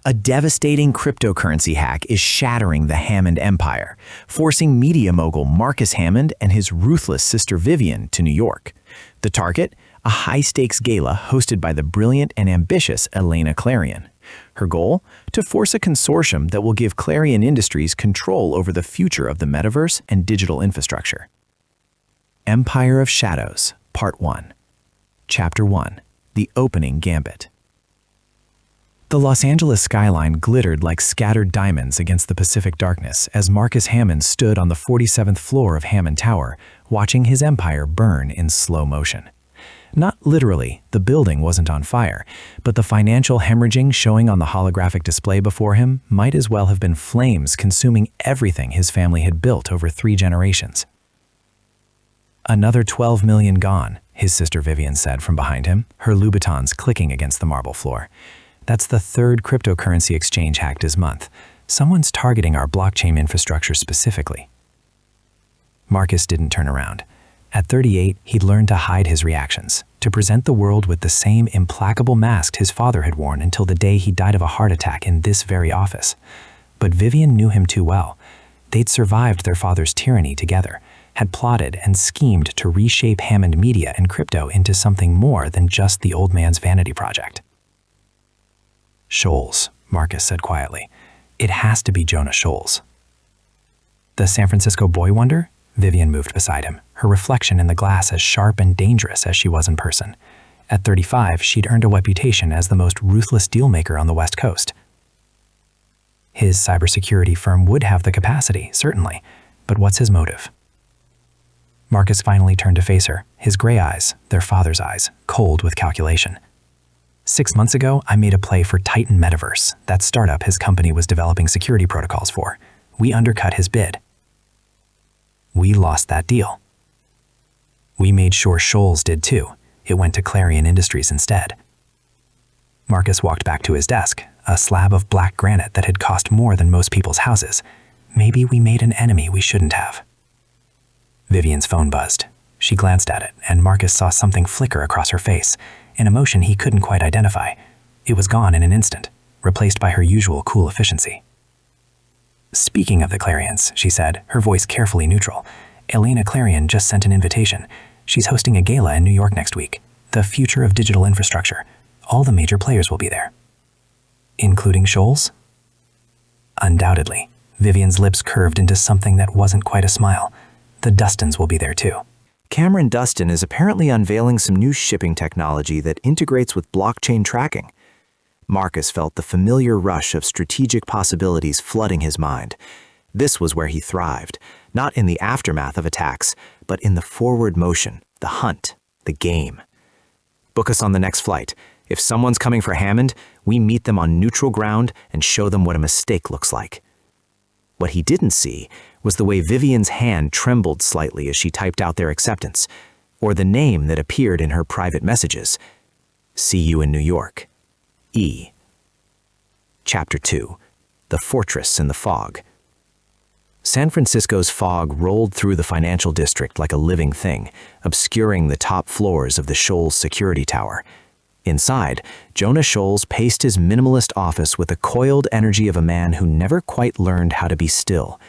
A devastating cryptocurrency hack is shattering the Hammond empire, forcing media mogul Marcus Hammond and his ruthless sister Vivian to New York. The target? A high-stakes gala hosted by the brilliant and ambitious Elena Clarion. Her goal? To force a consortium that will give Clarion Industries control over the future of the metaverse and digital infrastructure. Empire of Shadows, Part 1. Chapter 1. The Opening Gambit. The Los Angeles skyline glittered like scattered diamonds against the Pacific darkness as Marcus Hammond stood on the 47th floor of Hammond Tower, watching his empire burn in slow motion. Not literally, the building wasn't on fire, but the financial hemorrhaging showing on the holographic display before him might as well have been flames consuming everything his family had built over 3 generations. "Another 12 million gone," his sister Vivian said from behind him, her Louboutins clicking against the marble floor. "That's the 3rd cryptocurrency exchange hacked this month. Someone's targeting our blockchain infrastructure specifically." Marcus didn't turn around. At 38, he'd learned to hide his reactions, to present the world with the same implacable mask his father had worn until the day he died of a heart attack in this very office. But Vivian knew him too well. They'd survived their father's tyranny together, had plotted and schemed to reshape Hammond Media and crypto into something more than just the old man's vanity project. "Schols," Marcus said quietly. "It has to be Jonah Schols." "The San Francisco boy wonder?" Vivian moved beside him, her reflection in the glass as sharp and dangerous as she was in person. At 35, she'd earned a reputation as the most ruthless dealmaker on the West Coast. His cybersecurity firm would have the capacity, certainly, but what's his motive? Marcus finally turned to face her, his gray eyes, their father's eyes, cold with calculation. 6 months ago, I made a play for Titan Metaverse, that startup his company was developing security protocols for. We undercut his bid. We lost that deal. We made sure Schols did too. It went to Clarion Industries instead. Marcus walked back to his desk, a slab of black granite that had cost more than most people's houses. Maybe we made an enemy we shouldn't have. Vivian's phone buzzed. She glanced at it, and Marcus saw something flicker across her face, an emotion he couldn't quite identify. It was gone in an instant, replaced by her usual cool efficiency. "Speaking of the Clarions," she said, her voice carefully neutral, "Elena Clarion just sent an invitation. She's hosting a gala in New York next week. The future of digital infrastructure. All the major players will be there." "Including Schols?" "Undoubtedly." Vivian's lips curved into something that wasn't quite a smile. "The Dustins will be there too." Cameron Dustin is apparently unveiling some new shipping technology that integrates with blockchain tracking. Marcus felt the familiar rush of strategic possibilities flooding his mind. This was where he thrived, not in the aftermath of attacks, but in the forward motion, the hunt, the game. "Book us on the next flight. If someone's coming for Hammond, we meet them on neutral ground and show them what a mistake looks like." What he didn't see was the way Vivian's hand trembled slightly as she typed out their acceptance, or the name that appeared in her private messages. "See you in New York. E." Chapter 2. The Fortress in the Fog. San Francisco's fog rolled through the financial district like a living thing, obscuring the top floors of the Schols security tower. Inside, Jonah Schols paced his minimalist office with the coiled energy of a man who never quite learned how to be still.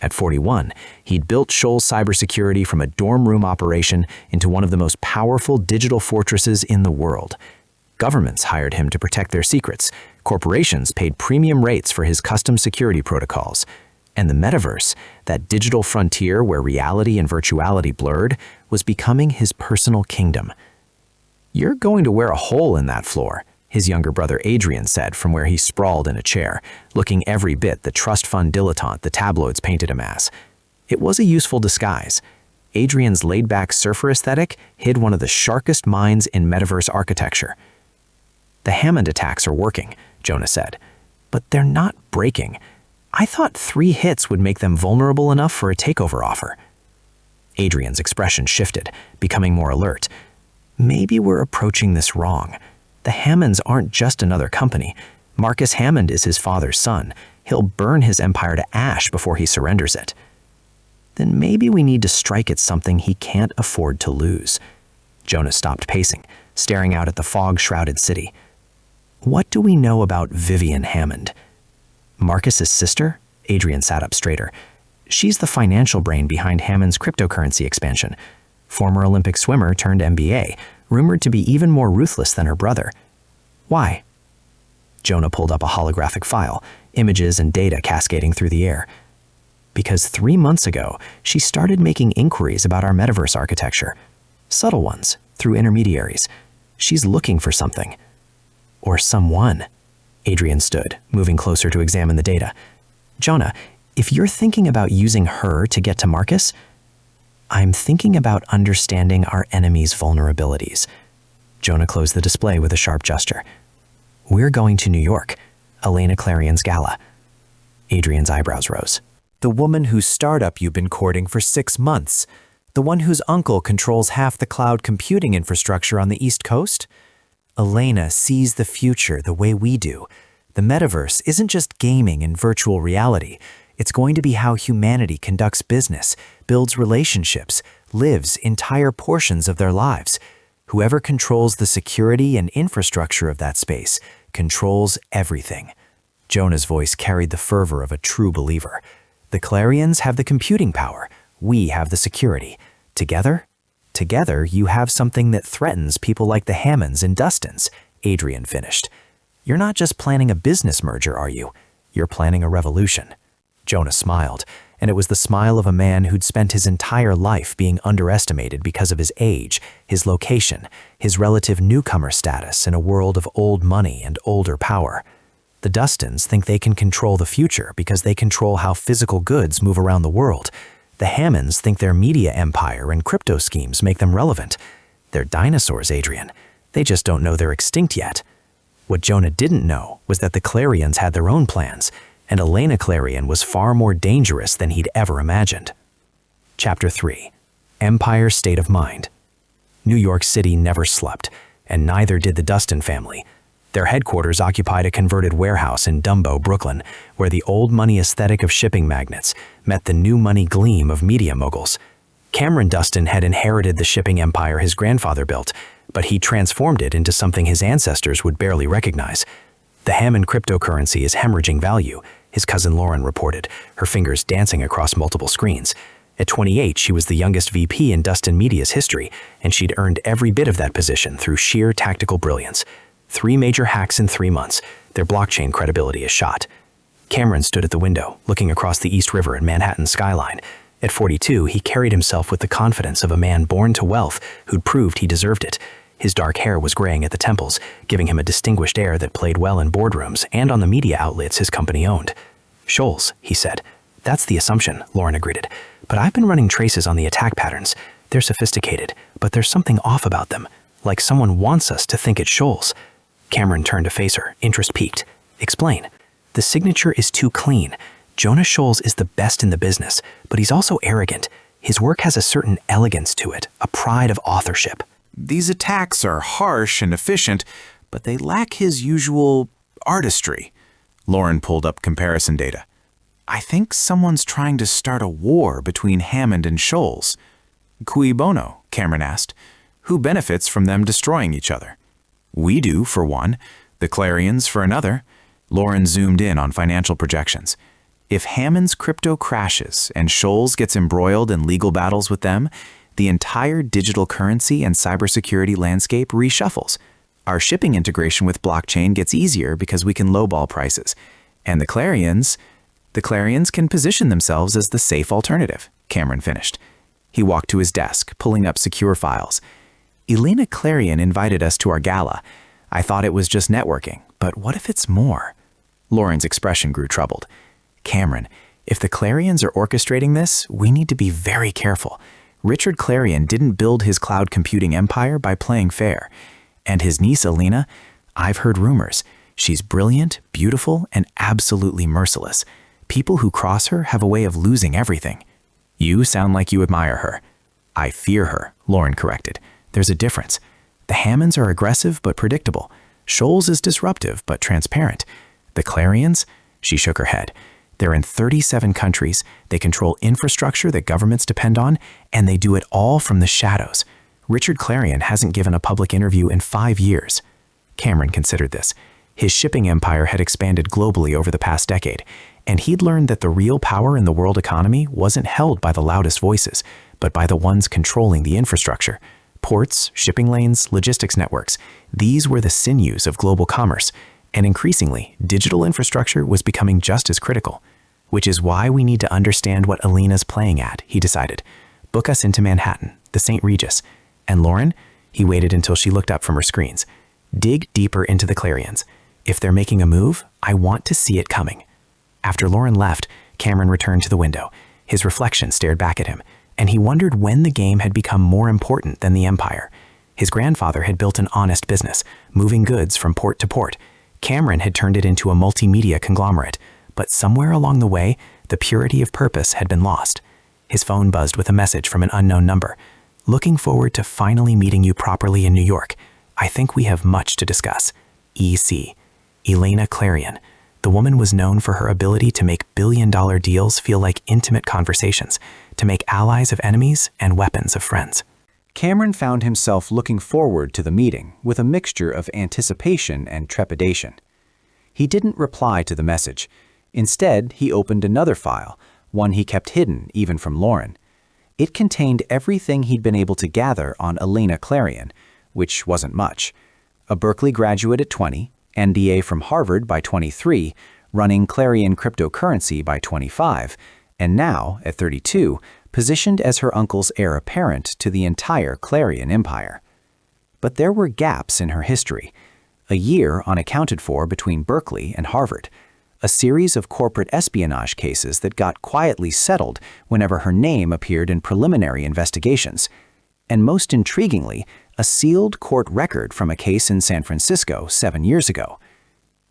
At 41, he'd built Schols cybersecurity from a dorm room operation into one of the most powerful digital fortresses in the world. Governments hired him to protect their secrets. Corporations paid premium rates for his custom security protocols. And the metaverse, that digital frontier where reality and virtuality blurred, was becoming his personal kingdom. "You're going to wear a hole in that floor," his younger brother Adrian said from where he sprawled in a chair, looking every bit the trust fund dilettante the tabloids painted him as. It was a useful disguise. Adrian's laid-back surfer aesthetic hid one of the sharpest minds in metaverse architecture. "The Hammond attacks are working," Jonah said. "But they're not breaking. I thought 3 hits would make them vulnerable enough for a takeover offer." Adrian's expression shifted, becoming more alert. "Maybe we're approaching this wrong. The Hammonds aren't just another company. Marcus Hammond is his father's son. He'll burn his empire to ash before he surrenders it." "Then maybe we need to strike at something he can't afford to lose." Jonah stopped pacing, staring out at the fog-shrouded city. What do we know about Vivian Hammond? Marcus's sister? Adrian sat up straighter. She's the financial brain behind Hammond's cryptocurrency expansion. Former Olympic swimmer turned MBA, rumored to be even more ruthless than her brother. Why? Jonah pulled up a holographic file, images and data cascading through the air. Because 3 months ago, she started making inquiries about our metaverse architecture. Subtle ones, through intermediaries. She's looking for something. Or someone. Adrian stood, moving closer to examine the data. Jonah, if you're thinking about using her to get to Marcus, I'm thinking about understanding our enemy's vulnerabilities. Jonah closed the display with a sharp gesture. We're going to New York, Elena Clarion's Gala. Adrian's eyebrows rose. The woman whose startup you've been courting for 6 months. The one whose uncle controls half the cloud computing infrastructure on the East Coast? Elena sees the future the way we do. The metaverse isn't just gaming and virtual reality. It's going to be how humanity conducts business, builds relationships, lives entire portions of their lives. Whoever controls the security and infrastructure of that space controls everything. Jonah's voice carried the fervor of a true believer. The Clarions have the computing power. We have the security. Together you have something that threatens people like the Hammonds and Dustins, Adrian finished. You're not just planning a business merger, are you? You're planning a revolution. Jonah smiled, and it was the smile of a man who'd spent his entire life being underestimated because of his age, his location, his relative newcomer status in a world of old money and older power. The Dustins think they can control the future because they control how physical goods move around the world. The Hammonds think their media empire and crypto schemes make them relevant. They're dinosaurs, Adrian. They just don't know they're extinct yet. What Jonah didn't know was that the Clarions had their own plans, and Elena Clarion was far more dangerous than he'd ever imagined. Chapter 3. Empire's State of Mind. New York City never slept, and neither did the Dustin family. Their headquarters occupied a converted warehouse in Dumbo, Brooklyn, where the old money aesthetic of shipping magnates met the new money gleam of media moguls. Cameron Dustin had inherited the shipping empire his grandfather built, but he transformed it into something his ancestors would barely recognize. The Hammond cryptocurrency is hemorrhaging value, his cousin Lauren reported, her fingers dancing across multiple screens. At 28, she was the youngest VP in Dustin Media's history, and she'd earned every bit of that position through sheer tactical brilliance. 3 major hacks in 3 months. Their blockchain credibility is shot. Cameron stood at the window, looking across the East River and Manhattan's skyline. At 42, he carried himself with the confidence of a man born to wealth who'd proved he deserved it. His dark hair was graying at the temples, giving him a distinguished air that played well in boardrooms and on the media outlets his company owned. Schols, he said. That's the assumption, Lauren agreed. But I've been running traces on the attack patterns. They're sophisticated, but there's something off about them, like someone wants us to think it's Schols. Cameron turned to face her, interest piqued. Explain. The signature is too clean. Jonah Schols is the best in the business, but he's also arrogant. His work has a certain elegance to it, a pride of authorship. These attacks are harsh and efficient, but they lack his usual artistry. Lauren pulled up comparison data. I think someone's trying to start a war between Hammond and Schols. Cui bono? Cameron asked. Who benefits from them destroying each other? We do, for one. The Clarions, for another. Lauren zoomed in on financial projections. If Hammond's crypto crashes and Schols gets embroiled in legal battles with them, the entire digital currency and cybersecurity landscape reshuffles. Our shipping integration with blockchain gets easier because we can lowball prices. And the Clarions can position themselves as the safe alternative, Cameron finished. He walked to his desk, pulling up secure files. Elena Clarion invited us to our gala. I thought it was just networking, but what if it's more? Lauren's expression grew troubled. Cameron, if the Clarions are orchestrating this, we need to be very careful. Richard Clarion didn't build his cloud computing empire by playing fair. And his niece Elena, I've heard rumors. She's brilliant, beautiful, and absolutely merciless. People who cross her have a way of losing everything. You sound like you admire her. I fear her, Lauren corrected. There's a difference. The Hammonds are aggressive but predictable. Schols is disruptive but transparent. The Clarions? She shook her head. They're in 37 countries, they control infrastructure that governments depend on, and they do it all from the shadows. Richard Clarion hasn't given a public interview in 5 years. Cameron considered this. His shipping empire had expanded globally over the past decade, and he'd learned that the real power in the world economy wasn't held by the loudest voices, but by the ones controlling the infrastructure. Ports, shipping lanes, logistics networks, these were the sinews of global commerce, and increasingly, digital infrastructure was becoming just as critical. Which is why we need to understand what Elena's playing at, he decided. Book us into Manhattan, the St. Regis. And Lauren? He waited until she looked up from her screens. Dig deeper into the Clarions. If they're making a move, I want to see it coming. After Lauren left, Cameron returned to the window. His reflection stared back at him, and he wondered when the game had become more important than the empire. His grandfather had built an honest business, moving goods from port to port. Cameron had turned it into a multimedia conglomerate, but somewhere along the way, the purity of purpose had been lost. His phone buzzed with a message from an unknown number. Looking forward to finally meeting you properly in New York. I think we have much to discuss. EC. Elena Clarion. The woman was known for her ability to make billion-dollar deals feel like intimate conversations, to make allies of enemies and weapons of friends. Cameron found himself looking forward to the meeting with a mixture of anticipation and trepidation. He didn't reply to the message. Instead, he opened another file, one he kept hidden even from Lauren. It contained everything he'd been able to gather on Elena Clarion, which wasn't much. A Berkeley graduate at 20, NDA from Harvard by 23, running Clarion cryptocurrency by 25, and now, at 32, positioned as her uncle's heir apparent to the entire Clarion empire. But there were gaps in her history. A year unaccounted for between Berkeley and Harvard. A series of corporate espionage cases that got quietly settled whenever her name appeared in preliminary investigations. And most intriguingly, a sealed court record from a case in San Francisco 7 years ago.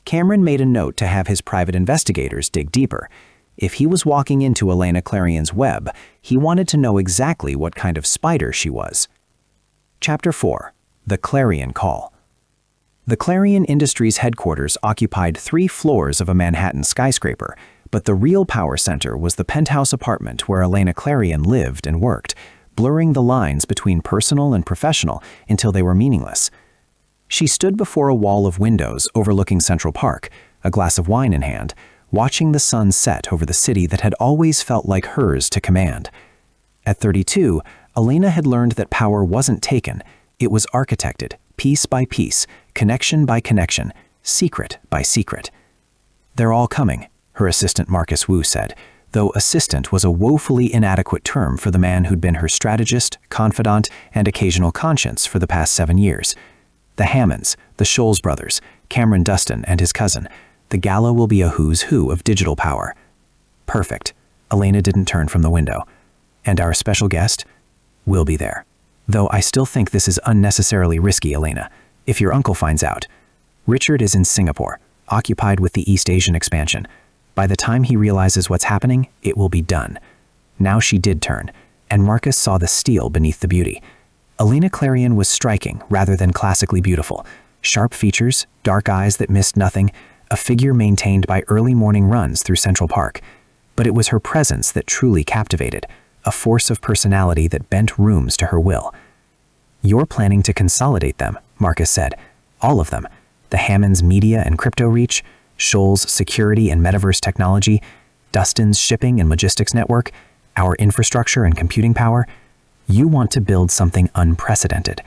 Cameron made a note to have his private investigators dig deeper. If he was walking into Elena Clarion's web, he wanted to know exactly what kind of spider she was. Chapter 4. The Clarion Call. The Clarion Industries headquarters occupied 3 floors of a Manhattan skyscraper, but the real power center was the penthouse apartment where Elena Clarion lived and worked, blurring the lines between personal and professional until they were meaningless. She stood before a wall of windows overlooking Central Park, a glass of wine in hand, watching the sun set over the city that had always felt like hers to command. At 32, Elena had learned that power wasn't taken, it was architected, piece by piece, connection by connection, secret by secret. "They're all coming," her assistant Marcus Wu said, though assistant was a woefully inadequate term for the man who'd been her strategist, confidant, and occasional conscience for the past 7 years. The Hammonds, the Schols brothers, Cameron Dustin and his cousin. The Gala will be a who's who of digital power. Perfect. Elena didn't turn from the window. And our special guest? We'll be there. Though I still think this is unnecessarily risky, Elena. If your uncle finds out. Richard is in Singapore, occupied with the East Asian expansion. By the time he realizes what's happening, it will be done. Now she did turn, and Marcus saw the steel beneath the beauty. Elena Clarion was striking rather than classically beautiful. Sharp features, dark eyes that missed nothing, a figure maintained by early morning runs through Central Park. But it was her presence that truly captivated, a force of personality that bent rooms to her will. "You're planning to consolidate them," Marcus said. "All of them. The Hammond's media and crypto reach, Schols' security and metaverse technology, Dustin's shipping and logistics network, our infrastructure and computing power. You want to build something unprecedented."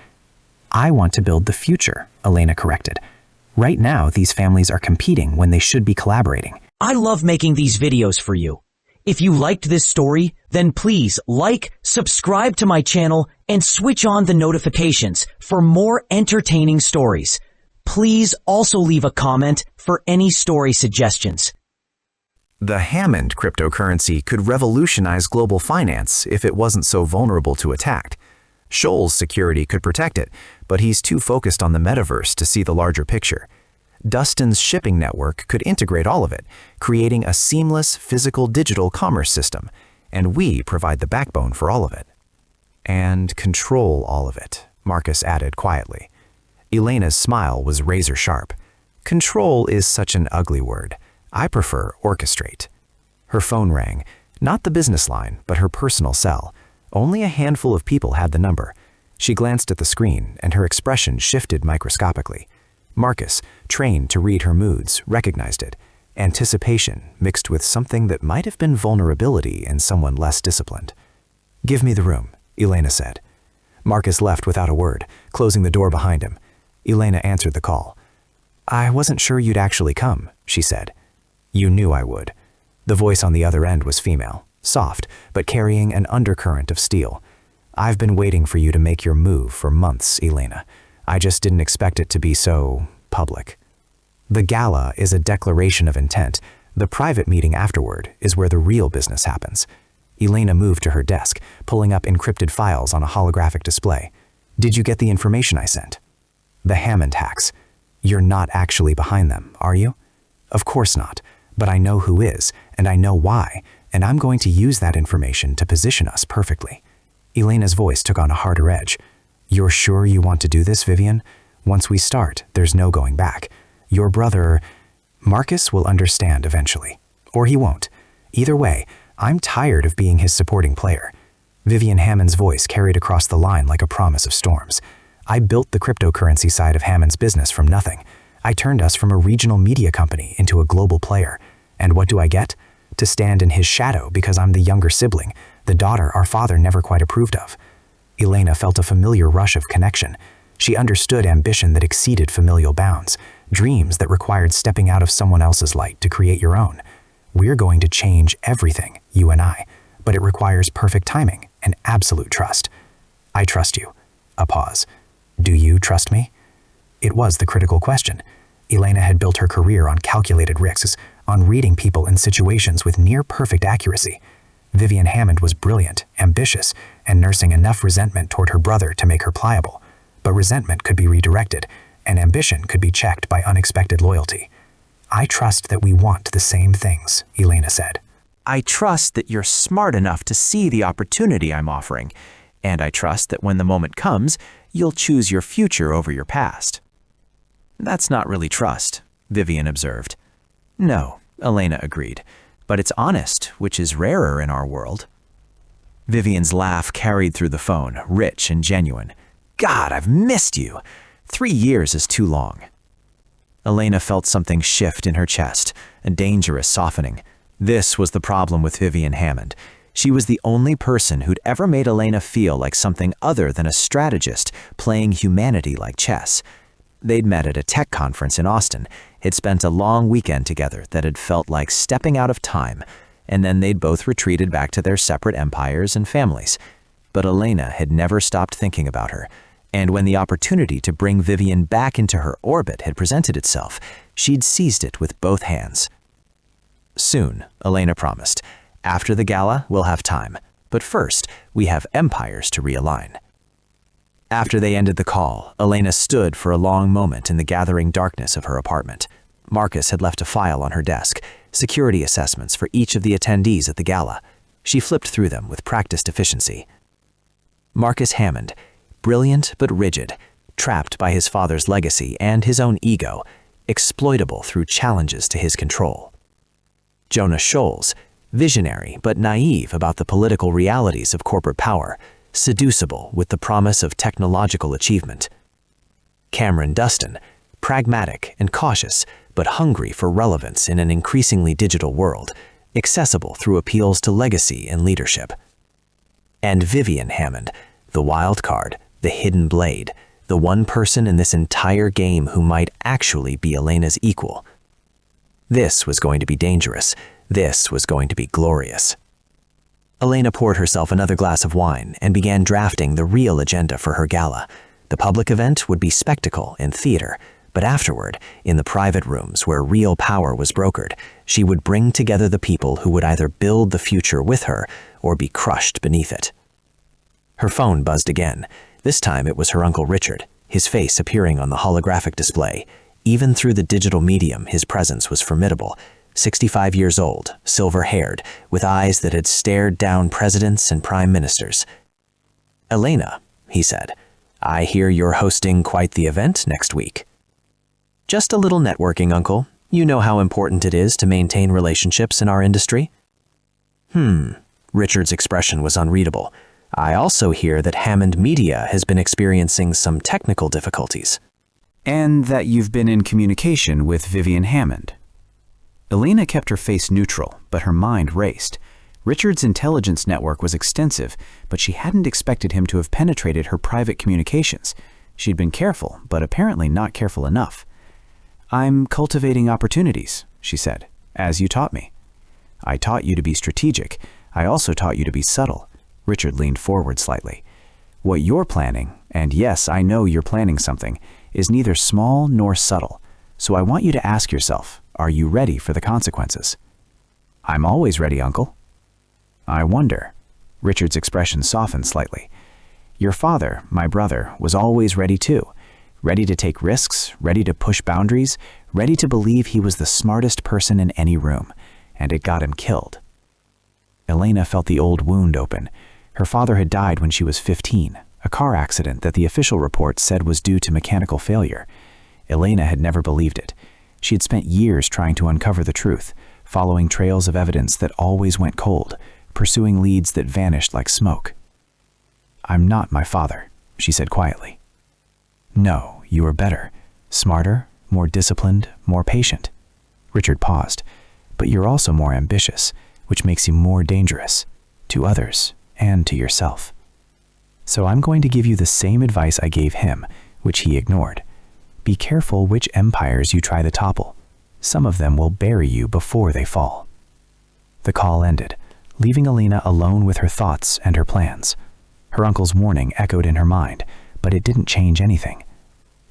"I want to build the future," Elena corrected. "Right now, these families are competing when they should be collaborating." I love making these videos for you. If you liked this story, then please like, subscribe to my channel, and switch on the notifications for more entertaining stories. Please also leave a comment for any story suggestions. The Hammond cryptocurrency could revolutionize global finance if it wasn't so vulnerable to attack. Schols' security could protect it, but he's too focused on the metaverse to see the larger picture. Dustin's shipping network could integrate all of it, creating a seamless physical-digital commerce system, and we provide the backbone for all of it. And control all of it, Marcus added quietly. Elena's smile was razor-sharp. Control is such an ugly word. I prefer orchestrate. Her phone rang, not the business line, but her personal cell. Only a handful of people had the number. She glanced at the screen, and her expression shifted microscopically. Marcus, trained to read her moods, recognized it. Anticipation mixed with something that might have been vulnerability in someone less disciplined. "Give me the room," Elena said. Marcus left without a word, closing the door behind him. Elena answered the call. "I wasn't sure you'd actually come," she said. "You knew I would." The voice on the other end was female, soft, but carrying an undercurrent of steel. "I've been waiting for you to make your move for months, Elena. I just didn't expect it to be so public." The gala is a declaration of intent. The private meeting afterward is where the real business happens. Elena moved to her desk, pulling up encrypted files on a holographic display. "Did you get the information I sent?" "The Hammond hacks. You're not actually behind them, are you?" "Of course not, but I know who is, and I know why, and I'm going to use that information to position us perfectly." Elena's voice took on a harder edge. "You're sure you want to do this, Vivian? Once we start, there's no going back. Your brother, Marcus, will understand eventually. Or he won't. Either way, I'm tired of being his supporting player." Vivian Hammond's voice carried across the line like a promise of storms. "I built the cryptocurrency side of Hammond's business from nothing. I turned us from a regional media company into a global player. And what do I get? To stand in his shadow because I'm the younger sibling, the daughter our father never quite approved of." Elena felt a familiar rush of connection. She understood ambition that exceeded familial bounds, dreams that required stepping out of someone else's light to create your own. "We're going to change everything, you and I, but it requires perfect timing and absolute trust." "I trust you." A pause. "Do you trust me?" It was the critical question. Elena had built her career on calculated risks, on reading people in situations with near-perfect accuracy. Vivian Hammond was brilliant, ambitious, and nursing enough resentment toward her brother to make her pliable. But resentment could be redirected, and ambition could be checked by unexpected loyalty. "I trust that we want the same things," Elena said. "I trust that you're smart enough to see the opportunity I'm offering, and I trust that when the moment comes, you'll choose your future over your past." "That's not really trust," Vivian observed. "No," Elena agreed, "but it's honest, which is rarer in our world." Vivian's laugh carried through the phone, rich and genuine. "God, I've missed you. 3 years is too long." Elena felt something shift in her chest, a dangerous softening. This was the problem with Vivian Hammond. She was the only person who'd ever made Elena feel like something other than a strategist playing humanity like chess. They'd met at a tech conference in Austin, had spent a long weekend together that had felt like stepping out of time, and then they'd both retreated back to their separate empires and families. But Elena had never stopped thinking about her, and when the opportunity to bring Vivian back into her orbit had presented itself, she'd seized it with both hands. "Soon," Elena promised. "After the gala, we'll have time. But first, we have empires to realign." After they ended the call, Elena stood for a long moment in the gathering darkness of her apartment. Marcus had left a file on her desk, security assessments for each of the attendees at the gala. She flipped through them with practiced efficiency. Marcus Hammond, brilliant but rigid, trapped by his father's legacy and his own ego, exploitable through challenges to his control. Jonah Schols, visionary but naive about the political realities of corporate power, seducible with the promise of technological achievement. Cameron Dustin, pragmatic and cautious, but hungry for relevance in an increasingly digital world, accessible through appeals to legacy and leadership. And Vivian Hammond, the wild card, the hidden blade, the one person in this entire game who might actually be Elena's equal. This was going to be dangerous. This was going to be glorious. Elena poured herself another glass of wine and began drafting the real agenda for her gala. The public event would be spectacle and theater, but afterward, in the private rooms where real power was brokered, she would bring together the people who would either build the future with her or be crushed beneath it. Her phone buzzed again. This time it was her Uncle Richard, his face appearing on the holographic display. Even through the digital medium, his presence was formidable. 65 years old, silver-haired, with eyes that had stared down presidents and prime ministers. "Elena," he said, "I hear you're hosting quite the event next week." "Just a little networking, Uncle. You know how important it is to maintain relationships in our industry." Richard's expression was unreadable. "I also hear that Hammond Media has been experiencing some technical difficulties." And that you've been in communication with Vivian Hammond. Elena kept her face neutral, but her mind raced. Richard's intelligence network was extensive, but she hadn't expected him to have penetrated her private communications. She'd been careful, but apparently not careful enough. "I'm cultivating opportunities," she said, "as you taught me. I taught you to be strategic. I also taught you to be subtle." Richard leaned forward slightly. "What you're planning, and yes, I know you're planning something, is neither small nor subtle. So I want you to ask yourself, are you ready for the consequences?" "I'm always ready, Uncle." "I wonder." Richard's expression softened slightly. "Your father, my brother, was always ready too. Ready to take risks, ready to push boundaries, ready to believe he was the smartest person in any room, and it got him killed." Elena felt the old wound open. Her father had died when she was 15, a car accident that the official report said was due to mechanical failure. Elena had never believed it. She had spent years trying to uncover the truth, following trails of evidence that always went cold, pursuing leads that vanished like smoke. "I'm not my father," she said quietly. "No, you are better, smarter, more disciplined, more patient." Richard paused. "But you're also more ambitious, which makes you more dangerous, to others and to yourself. So I'm going to give you the same advice I gave him, which he ignored. Be careful which empires you try to topple. Some of them will bury you before they fall." The call ended, leaving Elena alone with her thoughts and her plans. Her uncle's warning echoed in her mind, but it didn't change anything.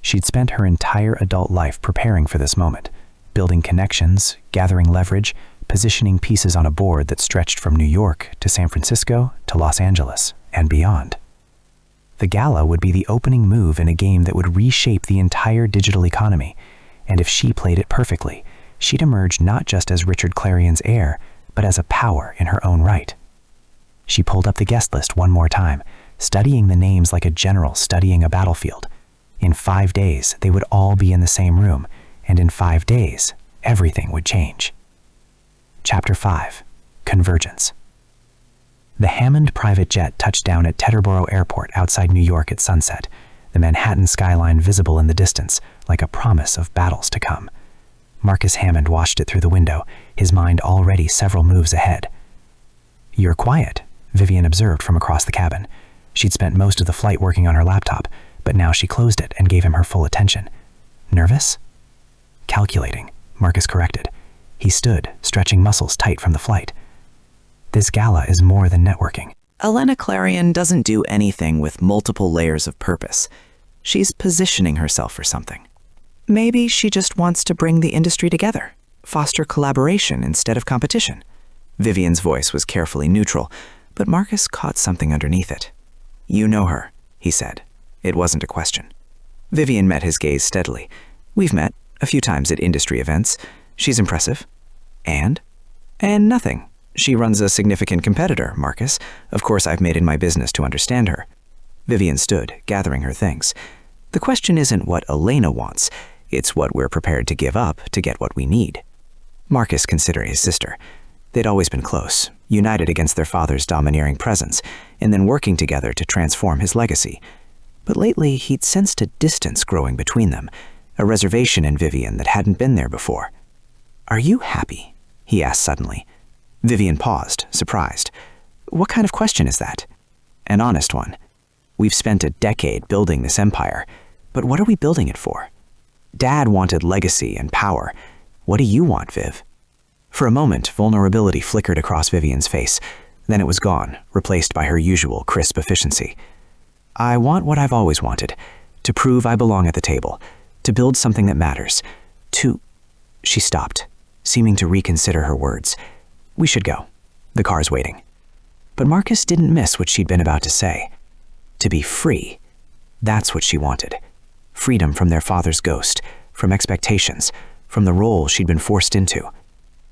She'd spent her entire adult life preparing for this moment, building connections, gathering leverage, positioning pieces on a board that stretched from New York to San Francisco to Los Angeles and beyond. The Gala would be the opening move in a game that would reshape the entire digital economy, and if she played it perfectly, she'd emerge not just as Richard Clarion's heir, but as a power in her own right. She pulled up the guest list one more time, studying the names like a general studying a battlefield. In 5 days, they would all be in the same room, and in 5 days, everything would change. Chapter 5. Convergence. The Hammond private jet touched down at Teterboro Airport outside New York at sunset, the Manhattan skyline visible in the distance like a promise of battles to come. Marcus Hammond watched it through the window, his mind already several moves ahead. "You're quiet," Vivian observed from across the cabin. She'd spent most of the flight working on her laptop, but now she closed it and gave him her full attention. "Nervous?" "Calculating," Marcus corrected. He stood, stretching muscles tight from the flight. "This Gala is more than networking." Elena Clarion doesn't do anything with multiple layers of purpose. She's positioning herself for something. Maybe she just wants to bring the industry together, foster collaboration instead of competition. Vivian's voice was carefully neutral, but Marcus caught something underneath it. "You know her," he said. It wasn't a question. Vivian met his gaze steadily. "We've met a few times at industry events. She's impressive." And nothing. "She runs a significant competitor, Marcus. Of course, I've made it my business to understand her." Vivian stood, gathering her things. "The question isn't what Elena wants. It's what we're prepared to give up to get what we need." Marcus considered his sister. They'd always been close, united against their father's domineering presence, and then working together to transform his legacy. But lately, he'd sensed a distance growing between them, a reservation in Vivian that hadn't been there before. "Are you happy?" he asked suddenly. Vivian paused, surprised. "What kind of question is that?" "An honest one. We've spent a decade building this empire, but what are we building it for? Dad wanted legacy and power. What do you want, Viv?" For a moment, vulnerability flickered across Vivian's face. Then it was gone, replaced by her usual crisp efficiency. "I want what I've always wanted, to prove I belong at the table, to build something that matters, to—" She stopped, seeming to reconsider her words. "We should go. The car's waiting." But Marcus didn't miss what she'd been about to say. To be free. That's what she wanted. Freedom from their father's ghost, from expectations, from the role she'd been forced into.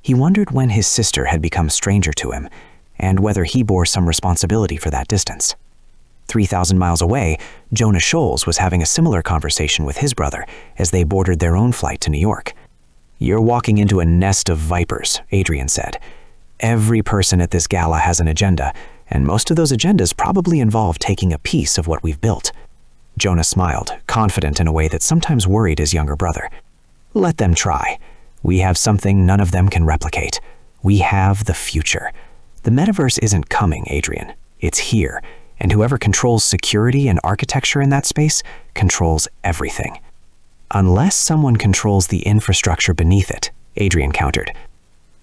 He wondered when his sister had become a stranger to him, and whether he bore some responsibility for that distance. 3,000 miles away, Jonah Schols was having a similar conversation with his brother as they boarded their own flight to New York. "You're walking into a nest of vipers," Adrian said. "Every person at this gala has an agenda, and most of those agendas probably involve taking a piece of what we've built." Jonah smiled, confident in a way that sometimes worried his younger brother. Let them try. We have something none of them can replicate. We have the future. The metaverse isn't coming, Adrian. It's here, and whoever controls security and architecture in that space controls everything. Unless someone controls the infrastructure beneath it, Adrian countered.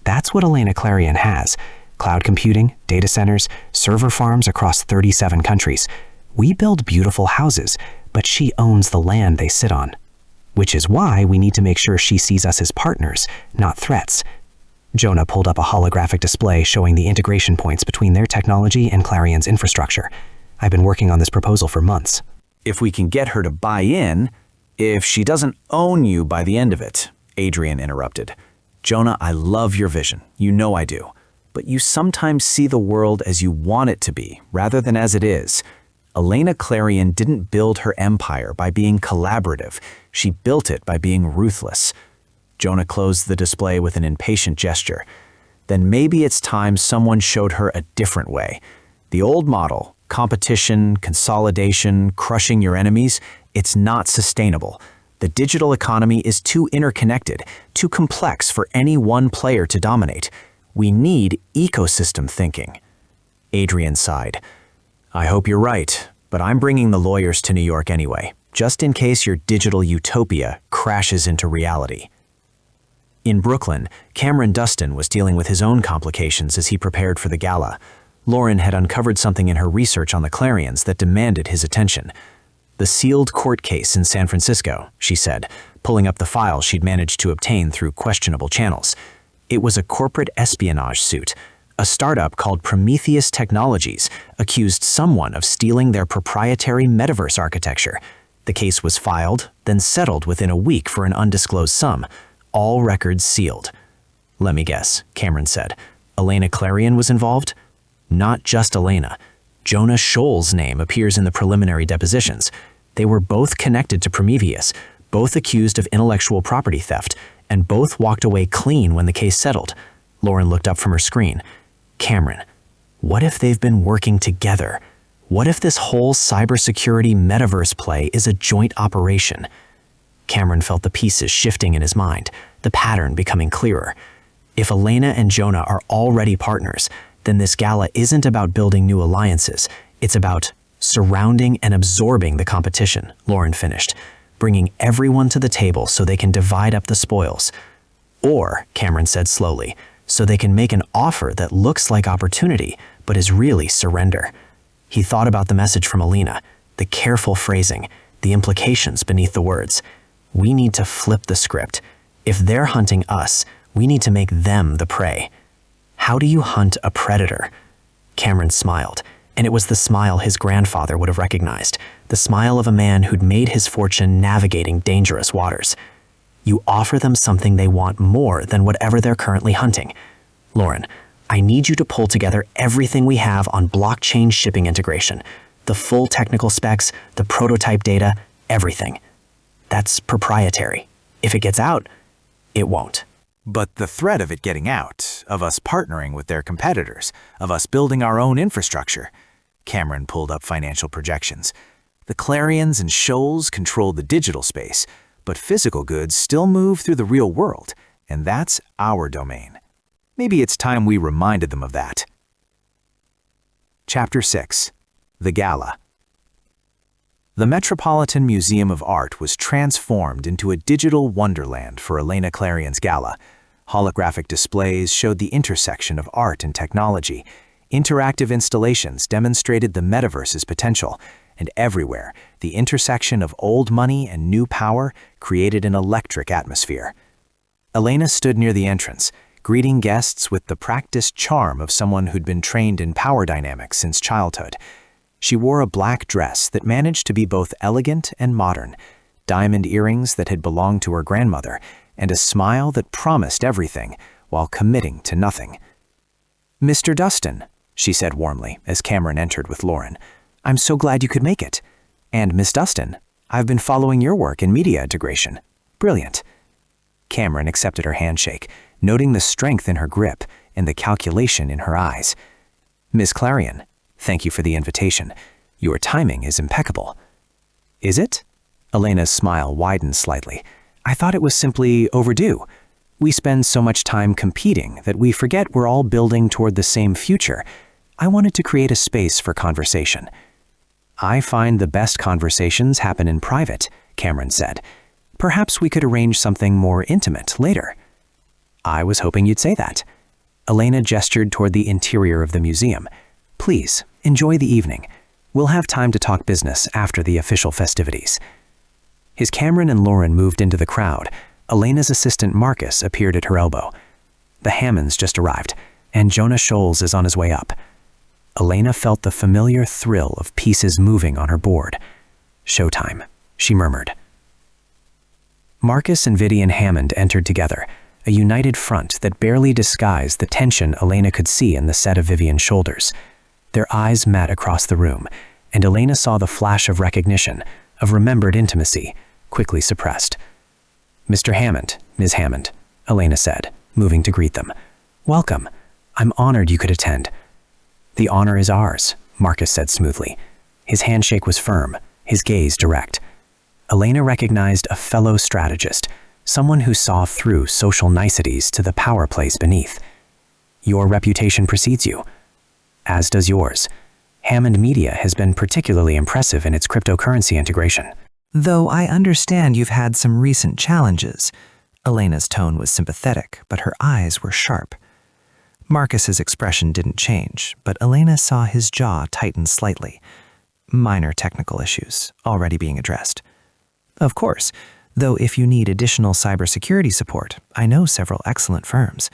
That's what Elena Clarion has. Cloud computing, data centers, server farms across 37 countries. We build beautiful houses, but she owns the land they sit on. Which is why we need to make sure she sees us as partners, not threats. Jonah pulled up a holographic display showing the integration points between their technology and Clarion's infrastructure. I've been working on this proposal for months. If we can get her to buy in, if she doesn't own you by the end of it, Adrian interrupted. Jonah, I love your vision. You know I do. But you sometimes see the world as you want it to be, rather than as it is. Elena Clarion didn't build her empire by being collaborative. She built it by being ruthless. Jonah closed the display with an impatient gesture. Then maybe it's time someone showed her a different way. The old model, competition, consolidation, crushing your enemies, it's not sustainable. The digital economy is too interconnected, too complex for any one player to dominate. We need ecosystem thinking. Adrian sighed. I hope you're right, but I'm bringing the lawyers to New York anyway, just in case your digital utopia crashes into reality. In Brooklyn, Cameron Dustin was dealing with his own complications as he prepared for the gala. Lauren had uncovered something in her research on the Clarions that demanded his attention. The sealed court case in San Francisco, she said, pulling up the file she'd managed to obtain through questionable channels. It was a corporate espionage suit. A startup called Prometheus Technologies accused someone of stealing their proprietary metaverse architecture. The case was filed, then settled within a week for an undisclosed sum. All records sealed. Let me guess, Cameron said. Elena Clarion was involved? Not just Elena. Jonah Schols' name appears in the preliminary depositions. They were both connected to Prometheus, both accused of intellectual property theft, and both walked away clean when the case settled. Lauren looked up from her screen. Cameron, what if they've been working together? What if this whole cybersecurity metaverse play is a joint operation? Cameron felt the pieces shifting in his mind, the pattern becoming clearer. If Elena and Jonah are already partners, then this gala isn't about building new alliances. It's about surrounding and absorbing the competition, Lauren finished, bringing everyone to the table so they can divide up the spoils. Or, Cameron said slowly, so they can make an offer that looks like opportunity, but is really surrender. He thought about the message from Elena, the careful phrasing, the implications beneath the words. We need to flip the script. If they're hunting us, we need to make them the prey. How do you hunt a predator? Cameron smiled, and it was the smile his grandfather would have recognized, the smile of a man who'd made his fortune navigating dangerous waters. You offer them something they want more than whatever they're currently hunting. Lauren, I need you to pull together everything we have on blockchain shipping integration, the full technical specs, the prototype data, everything. That's proprietary. If it gets out, it won't. But the threat of it getting out, of us partnering with their competitors, of us building our own infrastructure. Cameron pulled up financial projections. The Clarions and Schols control the digital space, but physical goods still move through the real world, and that's our domain. Maybe it's time we reminded them of that. Chapter 6. The Gala. The Metropolitan Museum of Art was transformed into a digital wonderland for Elena Clarion's gala. Holographic displays showed the intersection of art and technology. Interactive installations demonstrated the metaverse's potential, and everywhere, the intersection of old money and new power created an electric atmosphere. Elena stood near the entrance, greeting guests with the practiced charm of someone who'd been trained in power dynamics since childhood. She wore a black dress that managed to be both elegant and modern, diamond earrings that had belonged to her grandmother, and a smile that promised everything while committing to nothing. "Mr. Dustin," she said warmly as Cameron entered with Lauren, "I'm so glad you could make it. And Miss Dustin, I've been following your work in media integration. Brilliant." Cameron accepted her handshake, noting the strength in her grip and the calculation in her eyes. "Miss Clarion, thank you for the invitation. Your timing is impeccable." Is it? Elena's smile widened slightly. I thought it was simply overdue. We spend so much time competing that we forget we're all building toward the same future. I wanted to create a space for conversation. I find the best conversations happen in private, Cameron said. Perhaps we could arrange something more intimate later. I was hoping you'd say that. Elena gestured toward the interior of the museum. Please, enjoy the evening. We'll have time to talk business after the official festivities. As Cameron and Lauren moved into the crowd, Elena's assistant Marcus appeared at her elbow. The Hammonds just arrived, and Jonah Schols is on his way up. Elena felt the familiar thrill of pieces moving on her board. Showtime, she murmured. Marcus and Vivian Hammond entered together, a united front that barely disguised the tension Elena could see in the set of Vivian's shoulders. Their eyes met across the room, and Elena saw the flash of recognition, of remembered intimacy, quickly suppressed. Mr. Hammond, Ms. Hammond, Elena said, moving to greet them. Welcome. I'm honored you could attend. The honor is ours, Marcus said smoothly. His handshake was firm, his gaze direct. Elena recognized a fellow strategist, someone who saw through social niceties to the power plays beneath. Your reputation precedes you, as does yours. Hammond Media has been particularly impressive in its cryptocurrency integration. Though I understand you've had some recent challenges. Elena's tone was sympathetic, but her eyes were sharp. Marcus's expression didn't change, but Elena saw his jaw tighten slightly. Minor technical issues, already being addressed. Of course, though if you need additional cybersecurity support, I know several excellent firms.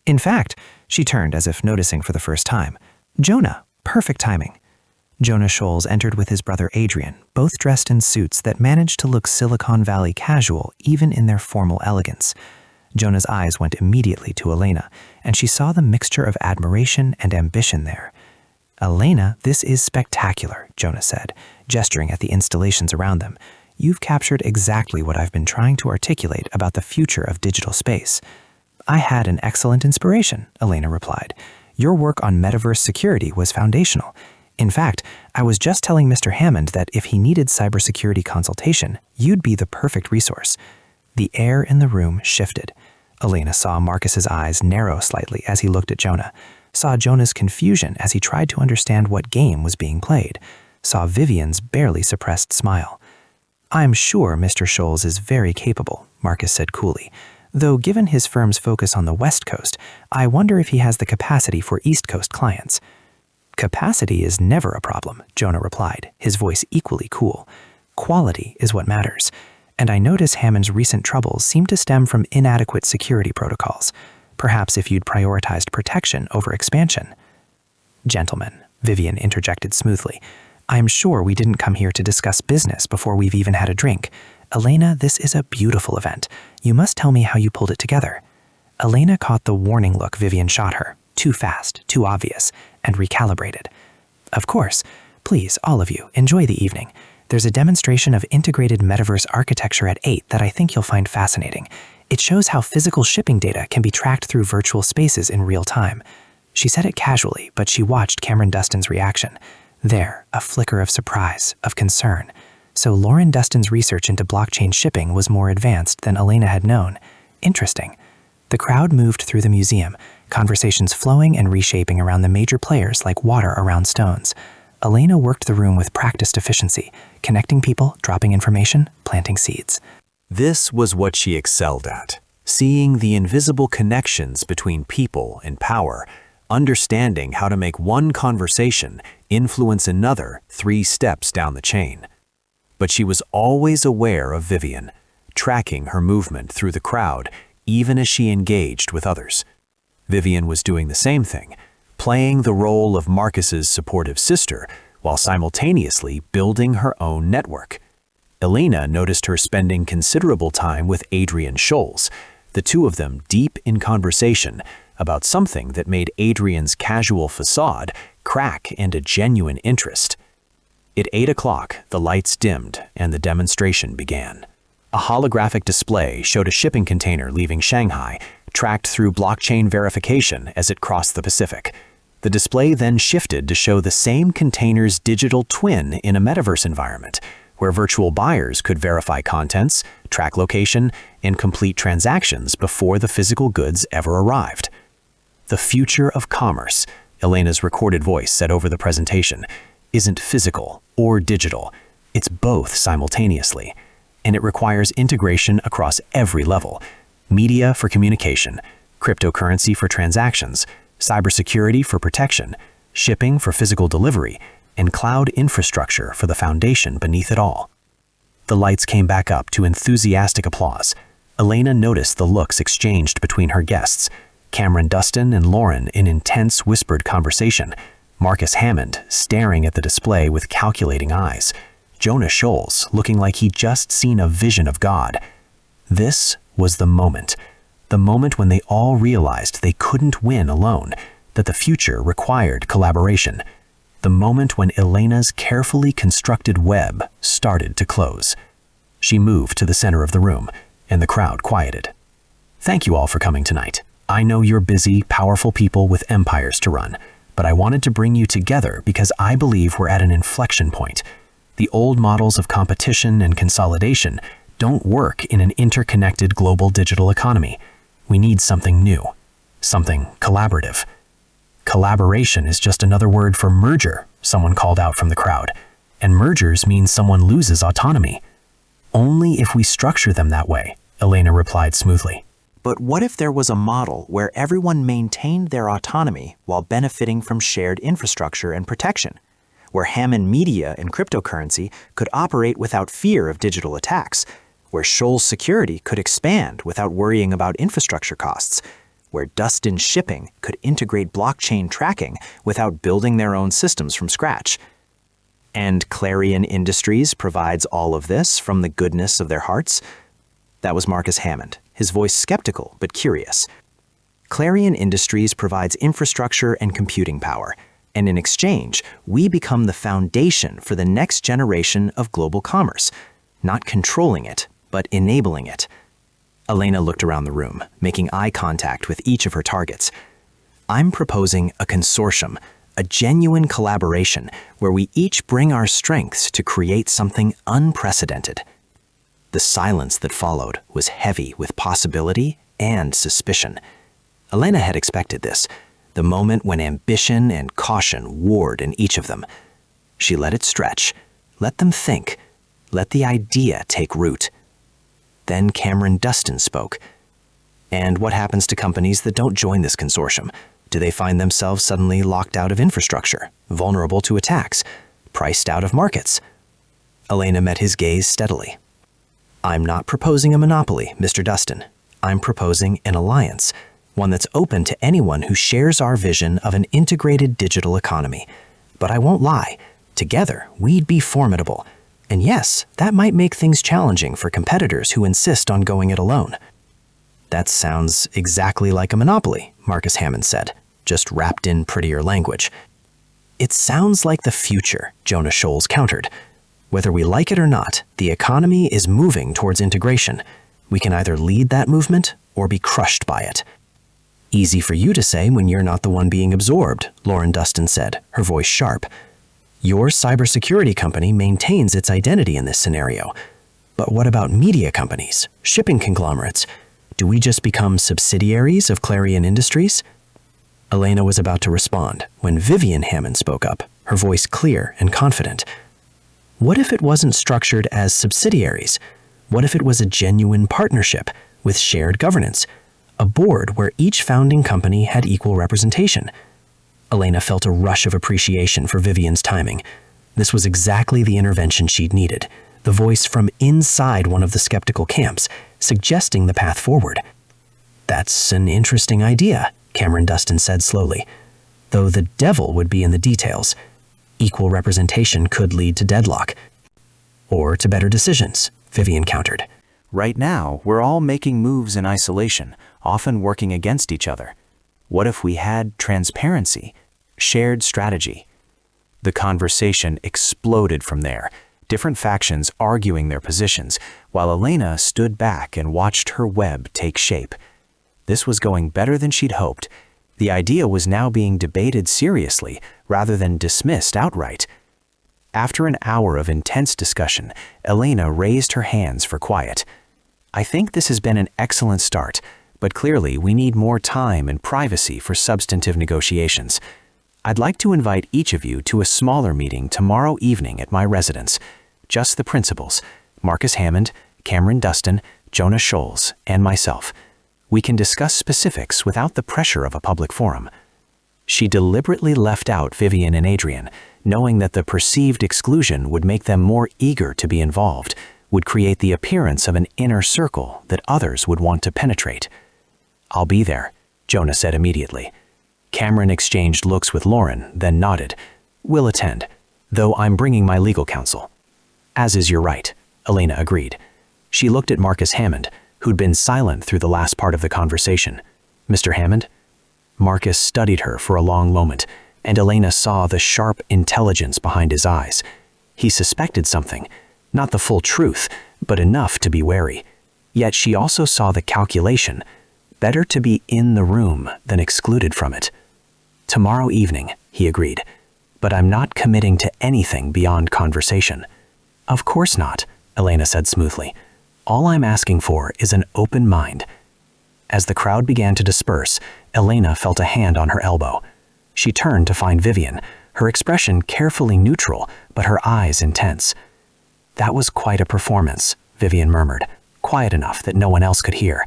In fact, she turned as if noticing for the first time. Jonah, perfect timing. Jonah Schols entered with his brother Adrian, both dressed in suits that managed to look Silicon Valley casual even in their formal elegance. Jonah's eyes went immediately to Elena, and she saw the mixture of admiration and ambition there. Elena, this is spectacular, Jonah said, gesturing at the installations around them. You've captured exactly what I've been trying to articulate about the future of digital space. I had an excellent inspiration, Elena replied. Your work on Metaverse security was foundational. In fact, I was just telling Mr. Hammond that if he needed cybersecurity consultation, you'd be the perfect resource. The air in the room shifted. Elena saw Marcus's eyes narrow slightly as he looked at Jonah, saw Jonah's confusion as he tried to understand what game was being played, saw Vivian's barely suppressed smile. I'm sure Mr. Schols is very capable, Marcus said coolly, though given his firm's focus on the West Coast, I wonder if he has the capacity for East Coast clients. Capacity is never a problem, Jonah replied, his voice equally cool. Quality is what matters, and I notice Hammond's recent troubles seem to stem from inadequate security protocols, perhaps if you'd prioritized protection over expansion. Gentlemen, Vivian interjected smoothly, I'm sure we didn't come here to discuss business before we've even had a drink. Elena, this is a beautiful event. You must tell me how you pulled it together. Elena caught the warning look Vivian shot her, too fast, too obvious, and recalibrated. Of course. Please, all of you, enjoy the evening. There's a demonstration of integrated metaverse architecture at 8 that I think you'll find fascinating. It shows how physical shipping data can be tracked through virtual spaces in real time. She said it casually, but she watched Cameron Dustin's reaction. There, a flicker of surprise, of concern. So Lauren Dustin's research into blockchain shipping was more advanced than Elena had known. Interesting. The crowd moved through the museum, conversations flowing and reshaping around the major players like water around stones. Elena worked the room with practiced efficiency, connecting people, dropping information, planting seeds. This was what she excelled at, seeing the invisible connections between people and power, understanding how to make one conversation influence another 3 steps down the chain. But she was always aware of Vivian, tracking her movement through the crowd even as she engaged with others. Vivian was doing the same thing, playing the role of Marcus's supportive sister while simultaneously building her own network. Elena noticed her spending considerable time with Adrian Schols, the two of them deep in conversation about something that made Adrian's casual facade crack into genuine interest. At 8 o'clock, the lights dimmed and the demonstration began. A holographic display showed a shipping container leaving Shanghai, tracked through blockchain verification as it crossed the Pacific. The display then shifted to show the same container's digital twin in a metaverse environment, where virtual buyers could verify contents, track location, and complete transactions before the physical goods ever arrived. The future of commerce, Elena's recorded voice said over the presentation, isn't physical or digital. It's both simultaneously, and it requires integration across every level: media for communication, cryptocurrency for transactions, cybersecurity for protection, shipping for physical delivery, and cloud infrastructure for the foundation beneath it all. The lights came back up to enthusiastic applause. Elena noticed the looks exchanged between her guests: Cameron Dustin and Lauren in intense whispered conversation, Marcus Hammond staring at the display with calculating eyes, Jonah Schols looking like he'd just seen a vision of God. This was the moment when they all realized they couldn't win alone, that the future required collaboration. The moment when Elena's carefully constructed web started to close. She moved to the center of the room, and the crowd quieted. Thank you all for coming tonight. I know you're busy, powerful people with empires to run, but I wanted to bring you together because I believe we're at an inflection point. The old models of competition and consolidation don't work in an interconnected global digital economy. We need something new, something collaborative. Collaboration is just another word for merger, someone called out from the crowd, and mergers mean someone loses autonomy. Only if we structure them that way, Elena replied smoothly. But what if there was a model where everyone maintained their autonomy while benefiting from shared infrastructure and protection, where Hammond media and cryptocurrency could operate without fear of digital attacks, where Scholes security could expand without worrying about infrastructure costs, where Dustin shipping could integrate blockchain tracking without building their own systems from scratch? And Clarion Industries provides all of this from the goodness of their hearts? That was Marcus Hammond, his voice skeptical but curious. Clarion Industries provides infrastructure and computing power, and in exchange, we become the foundation for the next generation of global commerce, not controlling it, but enabling it. Elena looked around the room, making eye contact with each of her targets. I'm proposing a consortium, a genuine collaboration where we each bring our strengths to create something unprecedented. The silence that followed was heavy with possibility and suspicion. Elena had expected this, the moment when ambition and caution warred in each of them. She let it stretch, let them think, let the idea take root. Then Cameron Dustin spoke. And what happens to companies that don't join this consortium? Do they find themselves suddenly locked out of infrastructure, vulnerable to attacks, priced out of markets? Elena met his gaze steadily. I'm not proposing a monopoly, Mr. Dustin. I'm proposing an alliance, one that's open to anyone who shares our vision of an integrated digital economy. But I won't lie, together we'd be formidable. And yes, that might make things challenging for competitors who insist on going it alone. That sounds exactly like a monopoly, Marcus Hammond said, just wrapped in prettier language. It sounds like the future, Jonah Schols countered. Whether we like it or not, the economy is moving towards integration. We can either lead that movement or be crushed by it. Easy for you to say when you're not the one being absorbed, Lauren Dustin said, her voice sharp. Your cybersecurity company maintains its identity in this scenario. But what about media companies, shipping conglomerates? Do we just become subsidiaries of Clarion Industries? Elena was about to respond when Vivian Hammond spoke up, her voice clear and confident. What if it wasn't structured as subsidiaries? What if it was a genuine partnership with shared governance, a board where each founding company had equal representation? Elena felt a rush of appreciation for Vivian's timing. This was exactly the intervention she'd needed, the voice from inside one of the skeptical camps, suggesting the path forward. That's an interesting idea, Cameron Dustin said slowly, though the devil would be in the details. Equal representation could lead to deadlock. Or to better decisions, Vivian countered. Right now, we're all making moves in isolation, often working against each other. What if we had transparency, shared strategy? The conversation exploded from there, different factions arguing their positions, while Elena stood back and watched her web take shape. This was going better than she'd hoped. The idea was now being debated seriously rather than dismissed outright. After an hour of intense discussion, Elena raised her hands for quiet. I think this has been an excellent start, but clearly we need more time and privacy for substantive negotiations. I'd like to invite each of you to a smaller meeting tomorrow evening at my residence. Just the principals, Marcus Hammond, Cameron Dustin, Jonah Schols, and myself. We can discuss specifics without the pressure of a public forum. She deliberately left out Vivian and Adrian, knowing that the perceived exclusion would make them more eager to be involved, would create the appearance of an inner circle that others would want to penetrate. I'll be there, Jonah said immediately. Cameron exchanged looks with Lauren, then nodded. We'll attend, though I'm bringing my legal counsel. As is your right, Elena agreed. She looked at Marcus Hammond, who'd been silent through the last part of the conversation. Mr. Hammond? Marcus studied her for a long moment, and Elena saw the sharp intelligence behind his eyes. He suspected something, not the full truth, but enough to be wary. Yet she also saw the calculation. Better to be in the room than excluded from it. Tomorrow evening, he agreed, but I'm not committing to anything beyond conversation. Of course not, Elena said smoothly. All I'm asking for is an open mind. As the crowd began to disperse, Elena felt a hand on her elbow. She turned to find Vivian, her expression carefully neutral, but her eyes intense. That was quite a performance, Vivian murmured, quiet enough that no one else could hear.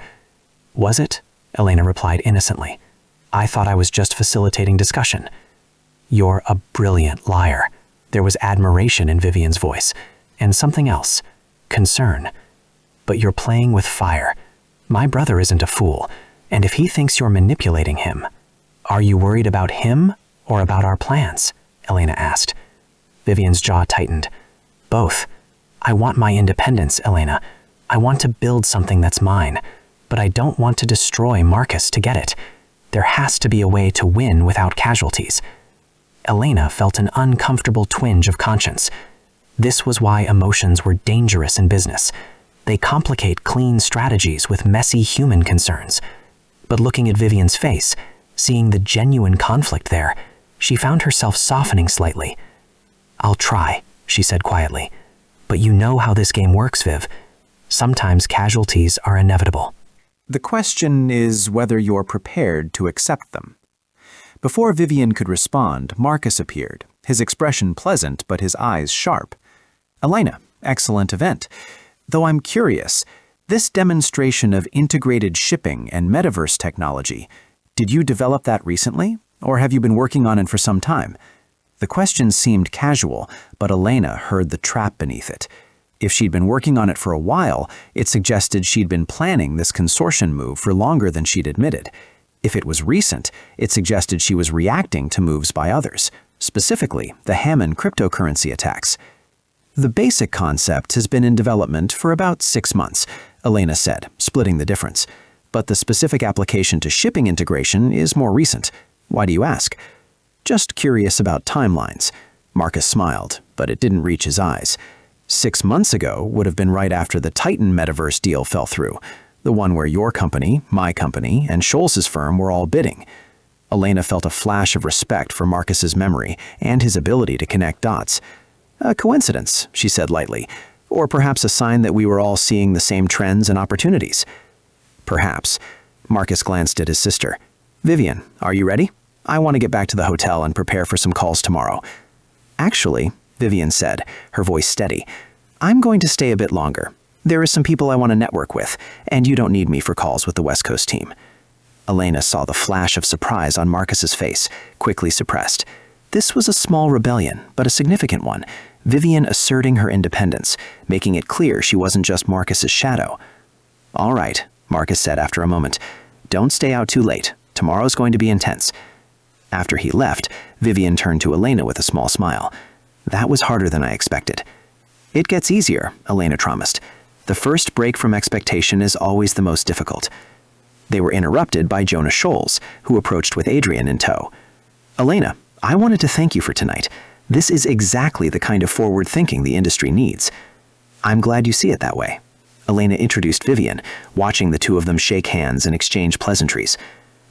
Was it? Elena replied innocently. I thought I was just facilitating discussion. You're a brilliant liar. There was admiration in Vivian's voice, and something else, concern. But you're playing with fire. My brother isn't a fool, and if he thinks you're manipulating him, are you worried about him or about our plans? Elena asked. Vivian's jaw tightened. Both. I want my independence, Elena. I want to build something that's mine, but I don't want to destroy Marcus to get it. There has to be a way to win without casualties. Elena felt an uncomfortable twinge of conscience. This was why emotions were dangerous in business. They complicate clean strategies with messy human concerns. But looking at Vivian's face, seeing the genuine conflict there, she found herself softening slightly. I'll try, she said quietly. But you know how this game works, Viv. Sometimes casualties are inevitable. The question is whether you're prepared to accept them. Before Vivian could respond, Marcus appeared, his expression pleasant but his eyes sharp. Elena, excellent event. Though I'm curious, this demonstration of integrated shipping and metaverse technology, did you develop that recently, or have you been working on it for some time? The question seemed casual, but Elena heard the trap beneath it. If she'd been working on it for a while, it suggested she'd been planning this consortium move for longer than she'd admitted. If it was recent, it suggested she was reacting to moves by others, specifically the Hammond cryptocurrency attacks. The basic concept has been in development for about 6 months, Elena said, splitting the difference. But the specific application to shipping integration is more recent. Why do you ask? Just curious about timelines. Marcus smiled, but it didn't reach his eyes. 6 months ago would have been right after the Titan Metaverse deal fell through, the one where your company, my company, and Scholes' firm were all bidding. Elena felt a flash of respect for Marcus's memory and his ability to connect dots. A coincidence, she said lightly, or perhaps a sign that we were all seeing the same trends and opportunities. Perhaps. Marcus glanced at his sister. Vivian, are you ready? I want to get back to the hotel and prepare for some calls tomorrow. Actually, Vivian said, her voice steady, I'm going to stay a bit longer. There are some people I want to network with, and you don't need me for calls with the West Coast team. Elena saw the flash of surprise on Marcus's face, quickly suppressed. This was a small rebellion, but a significant one. Vivian asserting her independence, making it clear she wasn't just Marcus's shadow. All right, Marcus said after a moment. Don't stay out too late. Tomorrow's going to be intense. After he left, Vivian turned to Elena with a small smile. That was harder than I expected. It gets easier, Elena promised. The first break from expectation is always the most difficult. They were interrupted by Jonah Schols, who approached with Adrian in tow. Elena, I wanted to thank you for tonight. This is exactly the kind of forward thinking the industry needs. I'm glad you see it that way. Elena introduced Vivian, watching the two of them shake hands and exchange pleasantries.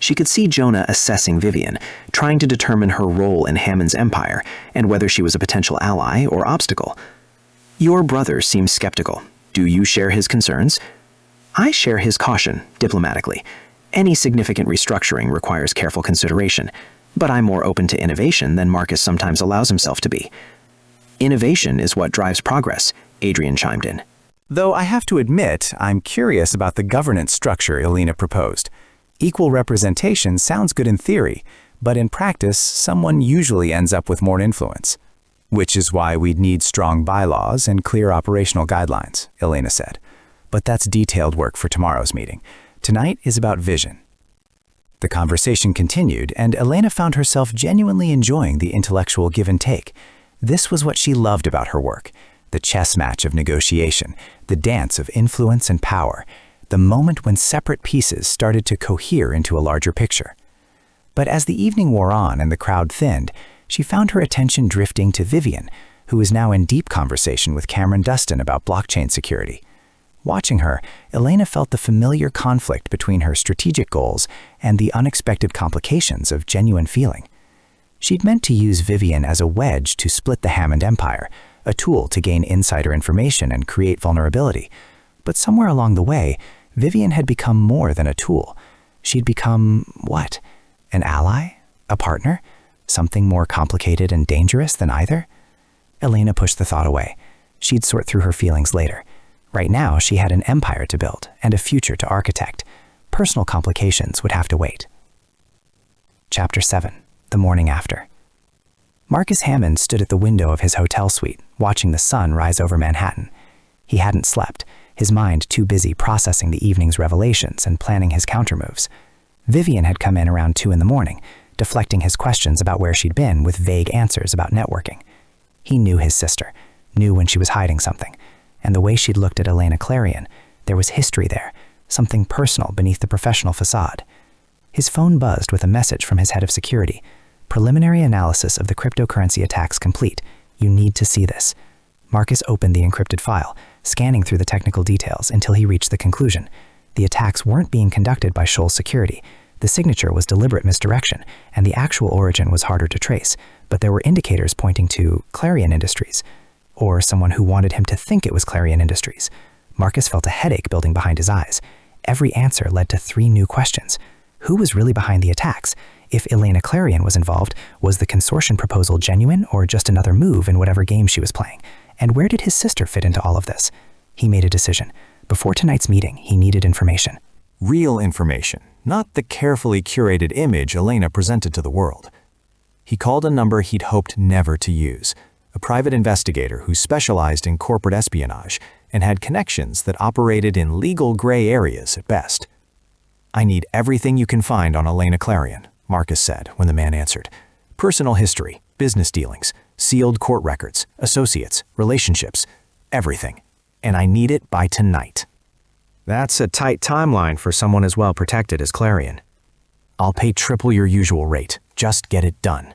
She could see Jonah assessing Vivian, trying to determine her role in Hammond's empire and whether she was a potential ally or obstacle. Your brother seems skeptical. Do you share his concerns? I share his caution, diplomatically. Any significant restructuring requires careful consideration, but I'm more open to innovation than Marcus sometimes allows himself to be. Innovation is what drives progress, Adrian chimed in. Though I have to admit, I'm curious about the governance structure Elena proposed. Equal representation sounds good in theory, but in practice, someone usually ends up with more influence. Which is why we'd need strong bylaws and clear operational guidelines, Elena said. But that's detailed work for tomorrow's meeting. Tonight is about vision. The conversation continued, and Elena found herself genuinely enjoying the intellectual give and take. This was what she loved about her work, the chess match of negotiation, the dance of influence and power, the moment when separate pieces started to cohere into a larger picture. But as the evening wore on and the crowd thinned, she found her attention drifting to Vivian, who was now in deep conversation with Cameron Dustin about blockchain security. Watching her, Elena felt the familiar conflict between her strategic goals and the unexpected complications of genuine feeling. She'd meant to use Vivian as a wedge to split the Hammond empire, a tool to gain insider information and create vulnerability. But somewhere along the way, Vivian had become more than a tool. She'd become what? An ally? A partner? Something more complicated and dangerous than either? Elena pushed the thought away. She'd sort through her feelings later. Right now, she had an empire to build and a future to architect. Personal complications would have to wait. Chapter 7. The morning after. Marcus Hammond stood at the window of his hotel suite, watching the sun rise over Manhattan. He hadn't slept, his mind too busy processing the evening's revelations and planning his countermoves. Vivian had come in around 2 a.m, deflecting his questions about where she'd been with vague answers about networking. He knew his sister, knew when she was hiding something, and the way she'd looked at Elena Clarion, there was history there, something personal beneath the professional facade. His phone buzzed with a message from his head of security. Preliminary analysis of the cryptocurrency attacks complete. You need to see this. Marcus opened the encrypted file, scanning through the technical details until he reached the conclusion. The attacks weren't being conducted by Schols security. The signature was deliberate misdirection, and the actual origin was harder to trace, but there were indicators pointing to Clarion Industries, or someone who wanted him to think it was Clarion Industries. Marcus felt a headache building behind his eyes. Every answer led to 3 new questions. Who was really behind the attacks? If Elena Clarion was involved, was the consortium proposal genuine or just another move in whatever game she was playing? And where did his sister fit into all of this? He made a decision. Before tonight's meeting, he needed information. Real information, not the carefully curated image Elena presented to the world. He called a number he'd hoped never to use, a private investigator who specialized in corporate espionage and had connections that operated in legal gray areas at best. I need everything you can find on Elena Clarion, Marcus said when the man answered. Personal history, business dealings, sealed court records, associates, relationships, everything. And I need it by tonight. That's a tight timeline for someone as well protected as Clarion. I'll pay triple your usual rate. Just get it done.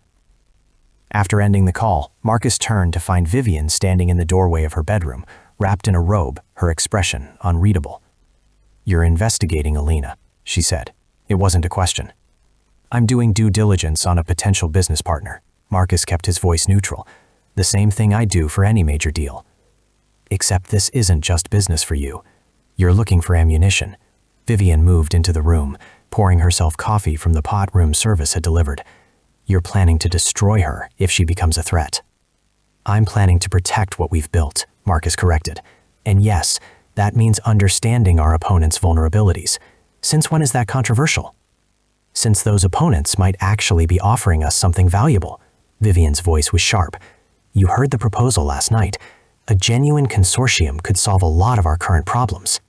After ending the call, Marcus turned to find Vivian standing in the doorway of her bedroom, wrapped in a robe, her expression unreadable. You're investigating Elena, she said. It wasn't a question. I'm doing due diligence on a potential business partner. Marcus kept his voice neutral. The same thing I do for any major deal. Except this isn't just business for you. You're looking for ammunition. Vivian moved into the room, pouring herself coffee from the pot room service had delivered. You're planning to destroy her if she becomes a threat. I'm planning to protect what we've built, Marcus corrected. And yes, that means understanding our opponent's vulnerabilities. Since when is that controversial? Since those opponents might actually be offering us something valuable. Vivian's voice was sharp. You heard the proposal last night. A genuine consortium could solve a lot of our current problems.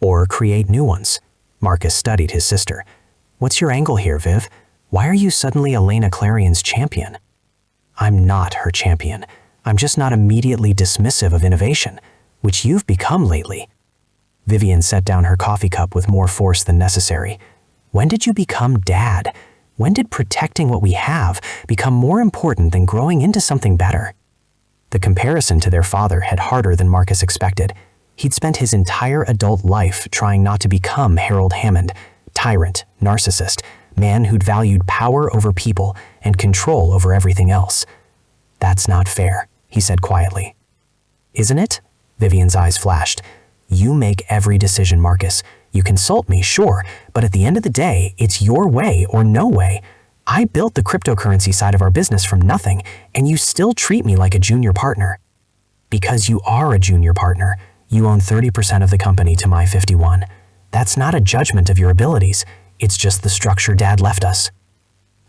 Or create new ones. Marcus studied his sister. What's your angle here, Viv? Why are you suddenly Elena Clarion's champion? I'm not her champion. I'm just not immediately dismissive of innovation, which you've become lately. Vivian set down her coffee cup with more force than necessary. When did you become dad? When did protecting what we have become more important than growing into something better? The comparison to their father hit harder than Marcus expected. He'd spent his entire adult life trying not to become Harold Hammond, tyrant, narcissist, man who'd valued power over people and control over everything else. "That's not fair," he said quietly. "Isn't it?" Vivian's eyes flashed. "You make every decision, Marcus. You consult me, sure, but at the end of the day, it's your way or no way. I built the cryptocurrency side of our business from nothing, and you still treat me like a junior partner." "Because you are a junior partner. You own 30% of the company to my 51. That's not a judgment of your abilities. It's just the structure Dad left us.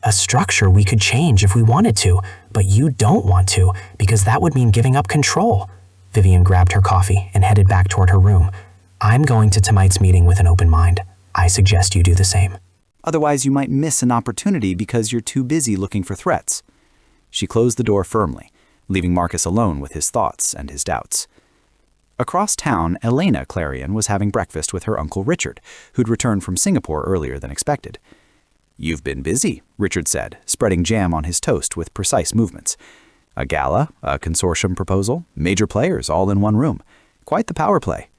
A structure we could change if we wanted to, but you don't want to, because that would mean giving up control." Vivian grabbed her coffee and headed back toward her room. "I'm going to tonight's meeting with an open mind. I suggest you do the same." Otherwise, you might miss an opportunity because you're too busy looking for threats. She closed the door firmly, leaving Marcus alone with his thoughts and his doubts. Across town, Elena Clarion was having breakfast with her uncle Richard, who'd returned from Singapore earlier than expected. "You've been busy," Richard said, spreading jam on his toast with precise movements. "A gala, a consortium proposal, major players all in one room. Quite the power play."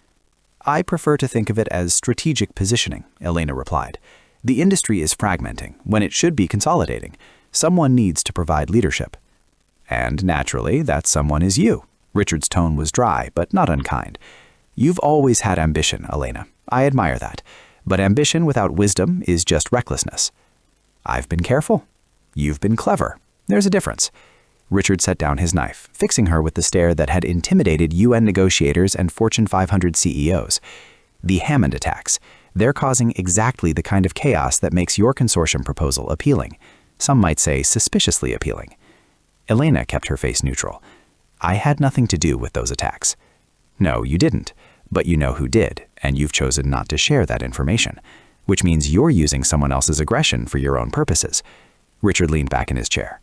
"I prefer to think of it as strategic positioning," Elena replied. "The industry is fragmenting when it should be consolidating. Someone needs to provide leadership." "And naturally, that someone is you." Richard's tone was dry, but not unkind. "You've always had ambition, Elena. I admire that. But ambition without wisdom is just recklessness." "I've been careful. You've been clever. There's a difference." Richard set down his knife, fixing her with the stare that had intimidated UN negotiators and Fortune 500 CEOs. "The Hammond attacks. They're causing exactly the kind of chaos that makes your consortium proposal appealing. Some might say suspiciously appealing." Elena kept her face neutral. "I had nothing to do with those attacks." "No, you didn't. But you know who did, and you've chosen not to share that information, which means you're using someone else's aggression for your own purposes." Richard leaned back in his chair.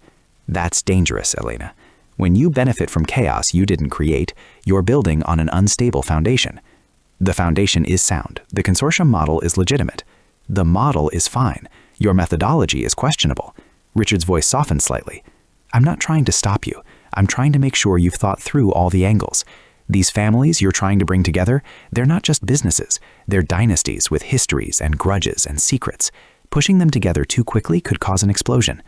"That's dangerous, Elena. When you benefit from chaos you didn't create, you're building on an unstable foundation. The foundation is sound. The consortium model is legitimate. The model is fine. Your methodology is questionable." Richard's voice softened slightly. "I'm not trying to stop you. I'm trying to make sure you've thought through all the angles. These families you're trying to bring together, they're not just businesses. They're dynasties with histories and grudges and secrets. Pushing them together too quickly could cause an explosion."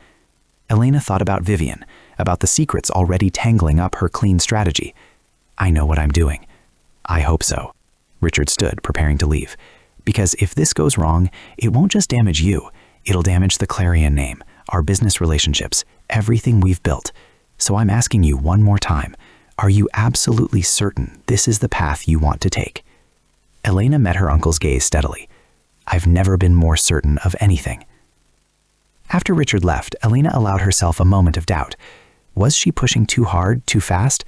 Elena thought about Vivian, about the secrets already tangling up her clean strategy. "I know what I'm doing." "I hope so." Richard stood, preparing to leave. "Because if this goes wrong, it won't just damage you. It'll damage the Clarion name, our business relationships, everything we've built. So I'm asking you one more time, are you absolutely certain this is the path you want to take?" Elena met her uncle's gaze steadily. "I've never been more certain of anything." After Richard left, Elena allowed herself a moment of doubt. Was she pushing too hard, too fast?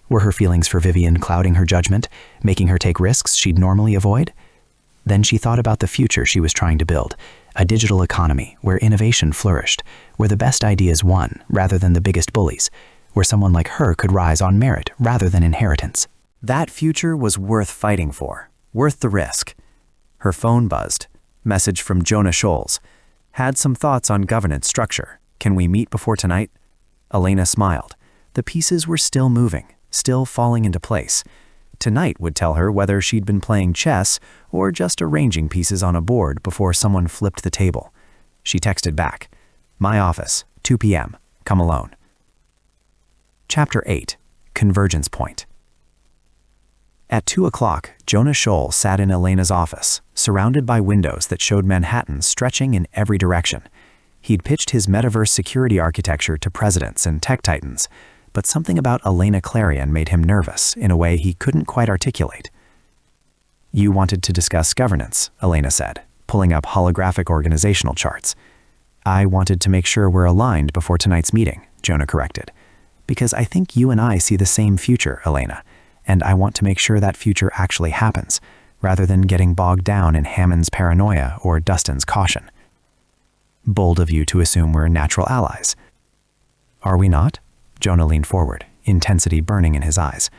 Were her feelings for Vivian clouding her judgment, making her take risks she'd normally avoid? Then she thought about the future she was trying to build, a digital economy where innovation flourished, where the best ideas won rather than the biggest bullies, where someone like her could rise on merit rather than inheritance. That future was worth fighting for, worth the risk. Her phone buzzed. Message from Jonah Schols. "Had some thoughts on governance structure. Can we meet before tonight?" Elena smiled. The pieces were still moving, still falling into place. Tonight would tell her whether she'd been playing chess or just arranging pieces on a board before someone flipped the table. She texted back, "My office, 2 p.m. Come alone." Chapter 8. Convergence Point. At 2 o'clock, Jonah Schols sat in Elena's office, surrounded by windows that showed Manhattan stretching in every direction. He'd pitched his metaverse security architecture to presidents and tech titans, but something about Elena Clarion made him nervous in a way he couldn't quite articulate. "You wanted to discuss governance," Elena said, pulling up holographic organizational charts. "I wanted to make sure we're aligned before tonight's meeting," Jonah corrected. "Because I think you and I see the same future, Elena, and I want to make sure that future actually happens, rather than getting bogged down in Hammond's paranoia or Dustin's caution." "Bold of you to assume we're natural allies." "Are we not?" Jonah leaned forward, intensity burning in his eyes.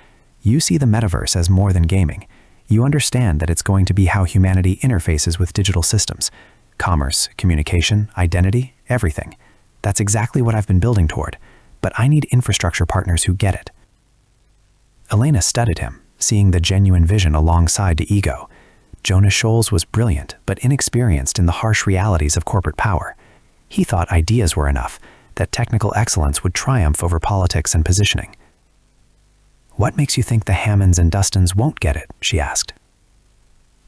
"You see the metaverse as more than gaming. You understand that it's going to be how humanity interfaces with digital systems. Commerce, communication, identity, everything. That's exactly what I've been building toward. But I need infrastructure partners who get it." Elena studied him, seeing the genuine vision alongside the ego. Jonah Schols was brilliant, but inexperienced in the harsh realities of corporate power. He thought ideas were enough, that technical excellence would triumph over politics and positioning. "What makes you think the Hammonds and Dustins won't get it?" she asked.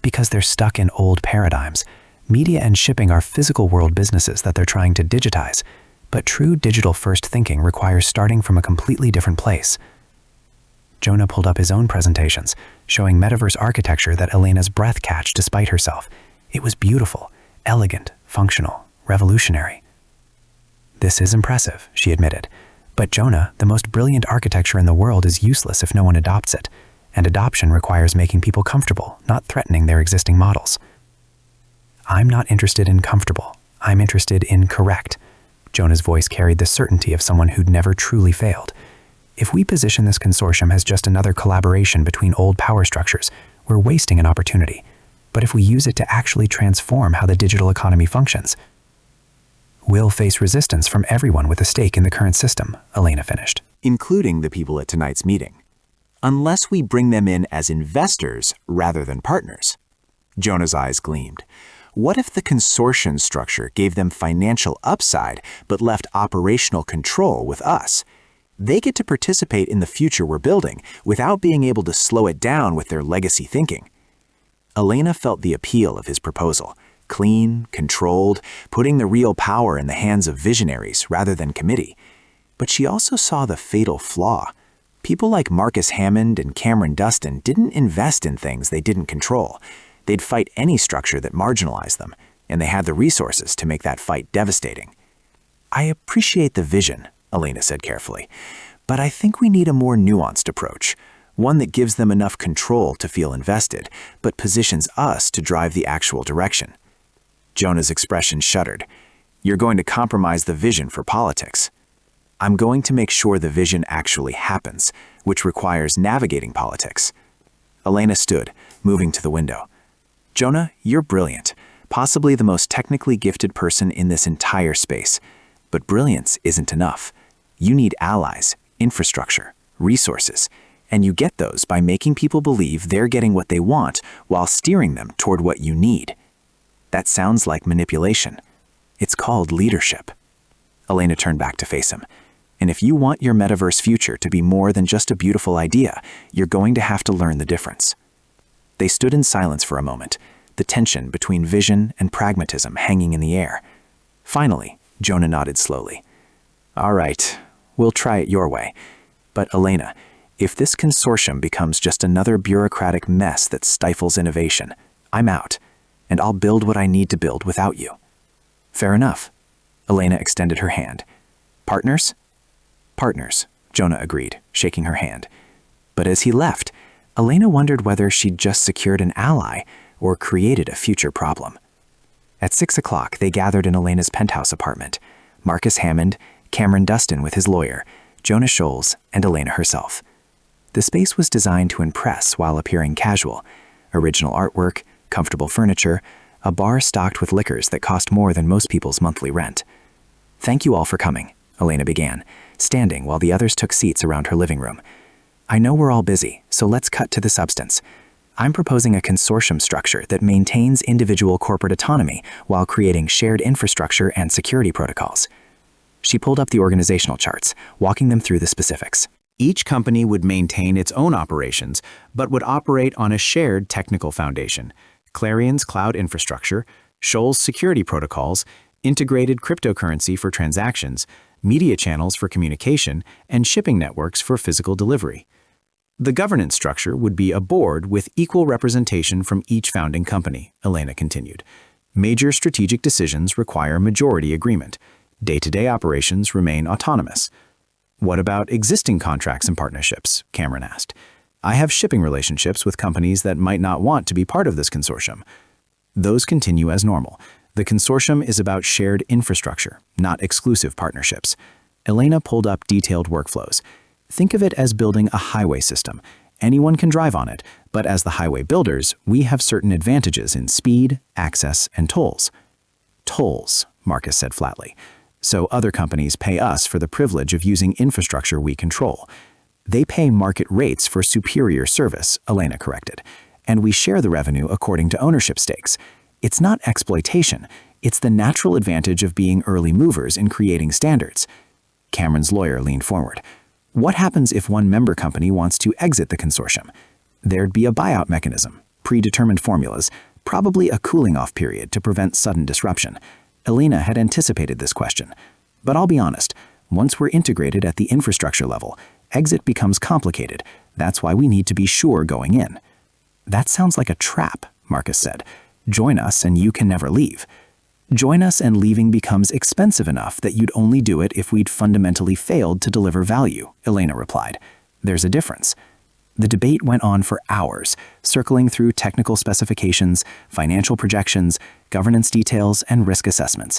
"Because they're stuck in old paradigms. Media and shipping are physical world businesses that they're trying to digitize, but true digital-first thinking requires starting from a completely different place." Jonah pulled up his own presentations, showing metaverse architecture that Elena's breath catched despite herself. It was beautiful, elegant, functional, revolutionary. "This is impressive," she admitted. "But Jonah, the most brilliant architecture in the world is useless if no one adopts it, and adoption requires making people comfortable, not threatening their existing models." "I'm not interested in comfortable. I'm interested in correct." Jonah's voice carried the certainty of someone who'd never truly failed. "If we position this consortium as just another collaboration between old power structures, we're wasting an opportunity. But if we use it to actually transform how the digital economy functions, we'll face resistance from everyone with a stake in the current system," Elena finished. Including the people at tonight's meeting. "Unless we bring them in as investors rather than partners." Jonah's eyes gleamed. "What if the consortium structure gave them financial upside but left operational control with us? They get to participate in the future we're building without being able to slow it down with their legacy thinking." Elena felt the appeal of his proposal. Clean, controlled, putting the real power in the hands of visionaries rather than committee. But she also saw the fatal flaw. People like Marcus Hammond and Cameron Dustin didn't invest in things they didn't control. They'd fight any structure that marginalized them, and they had the resources to make that fight devastating. "I appreciate the vision," Elena said carefully, "but I think we need a more nuanced approach, one that gives them enough control to feel invested, but positions us to drive the actual direction." Jonah's expression shuddered. "You're going to compromise the vision for politics." "I'm going to make sure the vision actually happens, which requires navigating politics." Elena stood, moving to the window. "Jonah, you're brilliant, possibly the most technically gifted person in this entire space. But brilliance isn't enough. You need allies, infrastructure, resources, and you get those by making people believe they're getting what they want while steering them toward what you need. That sounds like manipulation. It's called leadership." Elena turned back to face him. "And if you want your metaverse future to be more than just a beautiful idea, you're going to have to learn the difference." They stood in silence for a moment, the tension between vision and pragmatism hanging in the air. Finally, Jonah nodded slowly. "All right, we'll try it your way. But Elena, if this consortium becomes just another bureaucratic mess that stifles innovation, I'm out, and I'll build what I need to build without you." "Fair enough." Elena extended her hand. "Partners?" "Partners," Jonah agreed, shaking her hand. But as he left, Elena wondered whether she'd just secured an ally or created a future problem. At 6 o'clock, they gathered in Elena's penthouse apartment. Marcus Hammond, Cameron Dustin with his lawyer, Jonah Schols, and Elena herself. The space was designed to impress while appearing casual. Original artwork, comfortable furniture, a bar stocked with liquors that cost more than most people's monthly rent. "Thank you all for coming," Elena began, standing while the others took seats around her living room. "I know we're all busy, so let's cut to the substance. I'm proposing a consortium structure that maintains individual corporate autonomy while creating shared infrastructure and security protocols." She pulled up the organizational charts, walking them through the specifics. Each company would maintain its own operations, but would operate on a shared technical foundation. Clarion's cloud infrastructure, Schols' security protocols, integrated cryptocurrency for transactions, media channels for communication, and shipping networks for physical delivery. The governance structure would be a board with equal representation from each founding company, Elena continued. Major strategic decisions require majority agreement. Day-to-day operations remain autonomous. "What about existing contracts and partnerships?" Cameron asked. "I have shipping relationships with companies that might not want to be part of this consortium." "Those continue as normal. The consortium is about shared infrastructure, not exclusive partnerships." Elena pulled up detailed workflows. "Think of it as building a highway system. Anyone can drive on it, but as the highway builders, we have certain advantages in speed, access, and tolls." "Tolls," Marcus said flatly. "So other companies pay us for the privilege of using infrastructure we control." "They pay market rates for superior service," Elena corrected, "and we share the revenue according to ownership stakes. It's not exploitation, It's the natural advantage of being early movers in creating standards. Cameron's lawyer leaned forward. What happens if one member company wants to exit the consortium? There'd be a buyout mechanism, predetermined formulas, probably a cooling-off period to prevent sudden disruption. Elena had anticipated this question. But I'll be honest, once we're integrated at the infrastructure level, exit becomes complicated. That's why we need to be sure going in. That sounds like a trap, Marcus said. Join us and you can never leave. Join us and leaving becomes expensive enough that you'd only do it if we'd fundamentally failed to deliver value, Elena replied. There's a difference. The debate went on for hours, circling through technical specifications, financial projections, governance details, and risk assessments.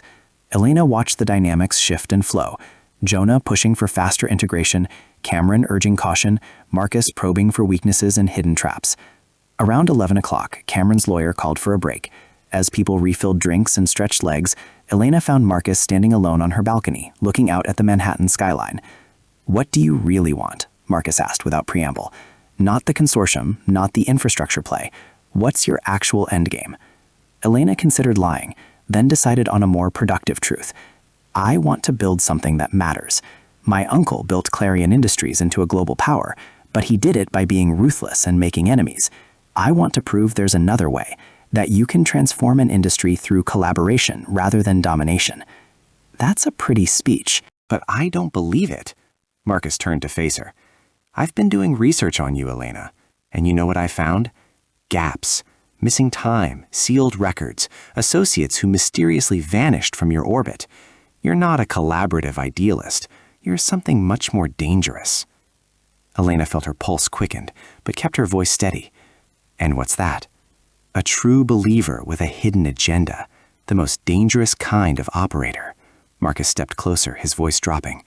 Elena watched the dynamics shift and flow. Jonah pushing for faster integration, Cameron urging caution, Marcus probing for weaknesses and hidden traps. Around 11 o'clock, Cameron's lawyer called for a break. As people refilled drinks and stretched legs, Elena found Marcus standing alone on her balcony, looking out at the Manhattan skyline. "What do you really want?" Marcus asked without preamble. "Not the consortium, not the infrastructure play. What's your actual endgame?" Elena considered lying, then decided on a more productive truth. "I want to build something that matters. My uncle built Clarion Industries into a global power, but he did it by being ruthless and making enemies. I want to prove there's another way, that you can transform an industry through collaboration rather than domination." That's a pretty speech. But I don't believe it. Marcus turned to face her. I've been doing research on you, Elena. And you know what I found? Gaps. Missing time, sealed records, associates who mysteriously vanished from your orbit. You're not a collaborative idealist. You're something much more dangerous. Elena felt her pulse quickened, but kept her voice steady. And what's that? A true believer with a hidden agenda, the most dangerous kind of operator. Marcus stepped closer, his voice dropping.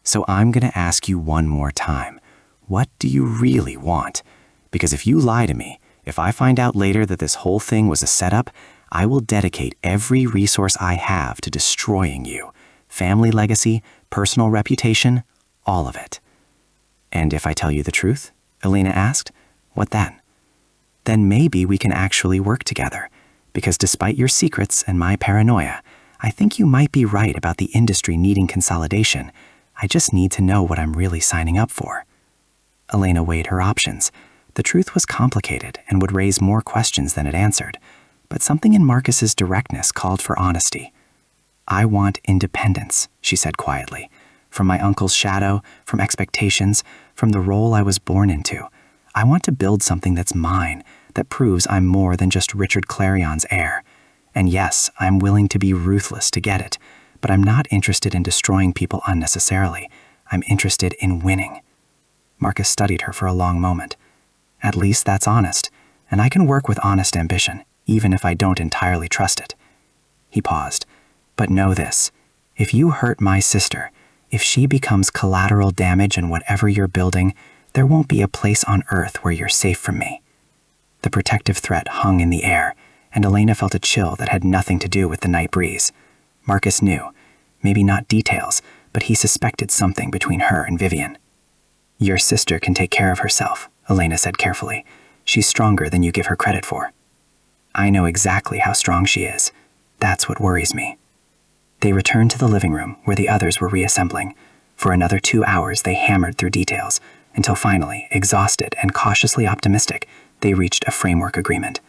So I'm going to ask you one more time. What do you really want? Because if you lie to me, if I find out later that this whole thing was a setup, I will dedicate every resource I have to destroying you. Family legacy, personal reputation, all of it. And if I tell you the truth? Elena asked. What then? Then maybe we can actually work together. Because despite your secrets and my paranoia, I think you might be right about the industry needing consolidation. I just need to know what I'm really signing up for. Elena weighed her options. The truth was complicated and would raise more questions than it answered. But something in Marcus's directness called for honesty. I want independence, she said quietly. From my uncle's shadow, from expectations, from the role I was born into. I want to build something that's mine, that proves I'm more than just Richard Clarion's heir. And yes, I'm willing to be ruthless to get it, but I'm not interested in destroying people unnecessarily. I'm interested in winning. Marcus studied her for a long moment. At least that's honest, and I can work with honest ambition, even if I don't entirely trust it. He paused. But know this, if you hurt my sister, if she becomes collateral damage in whatever you're building, there won't be a place on earth where you're safe from me. The protective threat hung in the air, and Elena felt a chill that had nothing to do with the night breeze. Marcus knew, maybe not details, but he suspected something between her and Vivian. Your sister can take care of herself, Elena said carefully. She's stronger than you give her credit for. I know exactly how strong she is. That's what worries me. They returned to the living room where the others were reassembling. For another 2 hours, they hammered through details, until finally, exhausted and cautiously optimistic, they reached a framework agreement.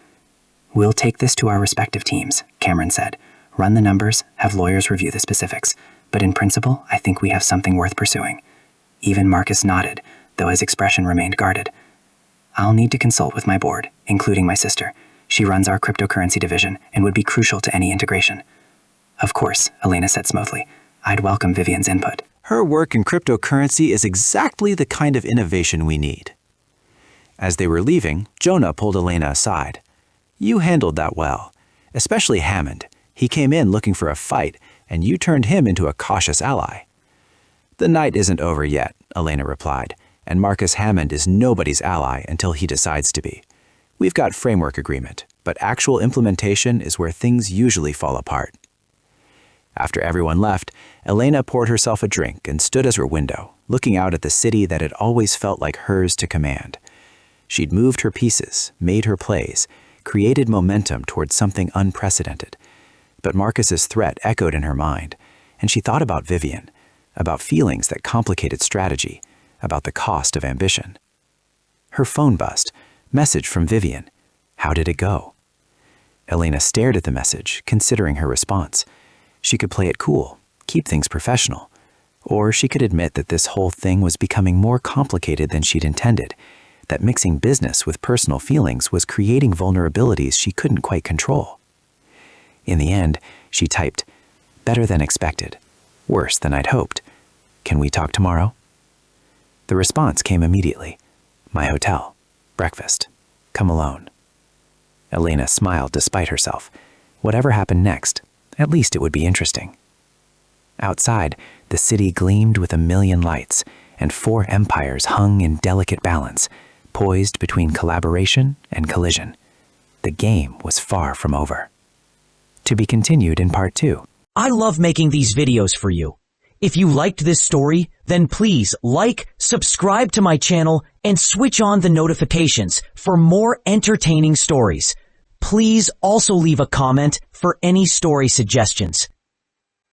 We'll take this to our respective teams, Cameron said. Run the numbers, have lawyers review the specifics. But in principle, I think we have something worth pursuing. Even Marcus nodded, though his expression remained guarded. I'll need to consult with my board, including my sister. She runs our cryptocurrency division and would be crucial to any integration. Of course, Elena said smoothly. I'd welcome Vivian's input. Her work in cryptocurrency is exactly the kind of innovation we need. As they were leaving, Jonah pulled Elena aside. You handled that well, especially Hammond. He came in looking for a fight, and you turned him into a cautious ally. The night isn't over yet, Elena replied, and Marcus Hammond is nobody's ally until he decides to be. We've got framework agreement, but actual implementation is where things usually fall apart. After everyone left, Elena poured herself a drink and stood at her window, looking out at the city that had always felt like hers to command. She'd moved her pieces, made her plays, created momentum towards something unprecedented. But Marcus's threat echoed in her mind, and she thought about Vivian, about feelings that complicated strategy, about the cost of ambition. Her phone buzzed. Message from Vivian. How did it go? Elena stared at the message, considering her response. She could play it cool, keep things professional, or she could admit that this whole thing was becoming more complicated than she'd intended, that mixing business with personal feelings was creating vulnerabilities she couldn't quite control. In the end, she typed, "Better than expected. Worse than I'd hoped. Can we talk tomorrow?" The response came immediately. "My hotel. Breakfast. Come alone." Elena smiled despite herself. Whatever happened next, at least it would be interesting. Outside, the city gleamed with a million lights, and 4 empires hung in delicate balance, poised between collaboration and collision. The game was far from over. To be continued in part 2. I love making these videos for you. If you liked this story, then please like, subscribe to my channel, and switch on the notifications for more entertaining stories. Please also leave a comment for any story suggestions.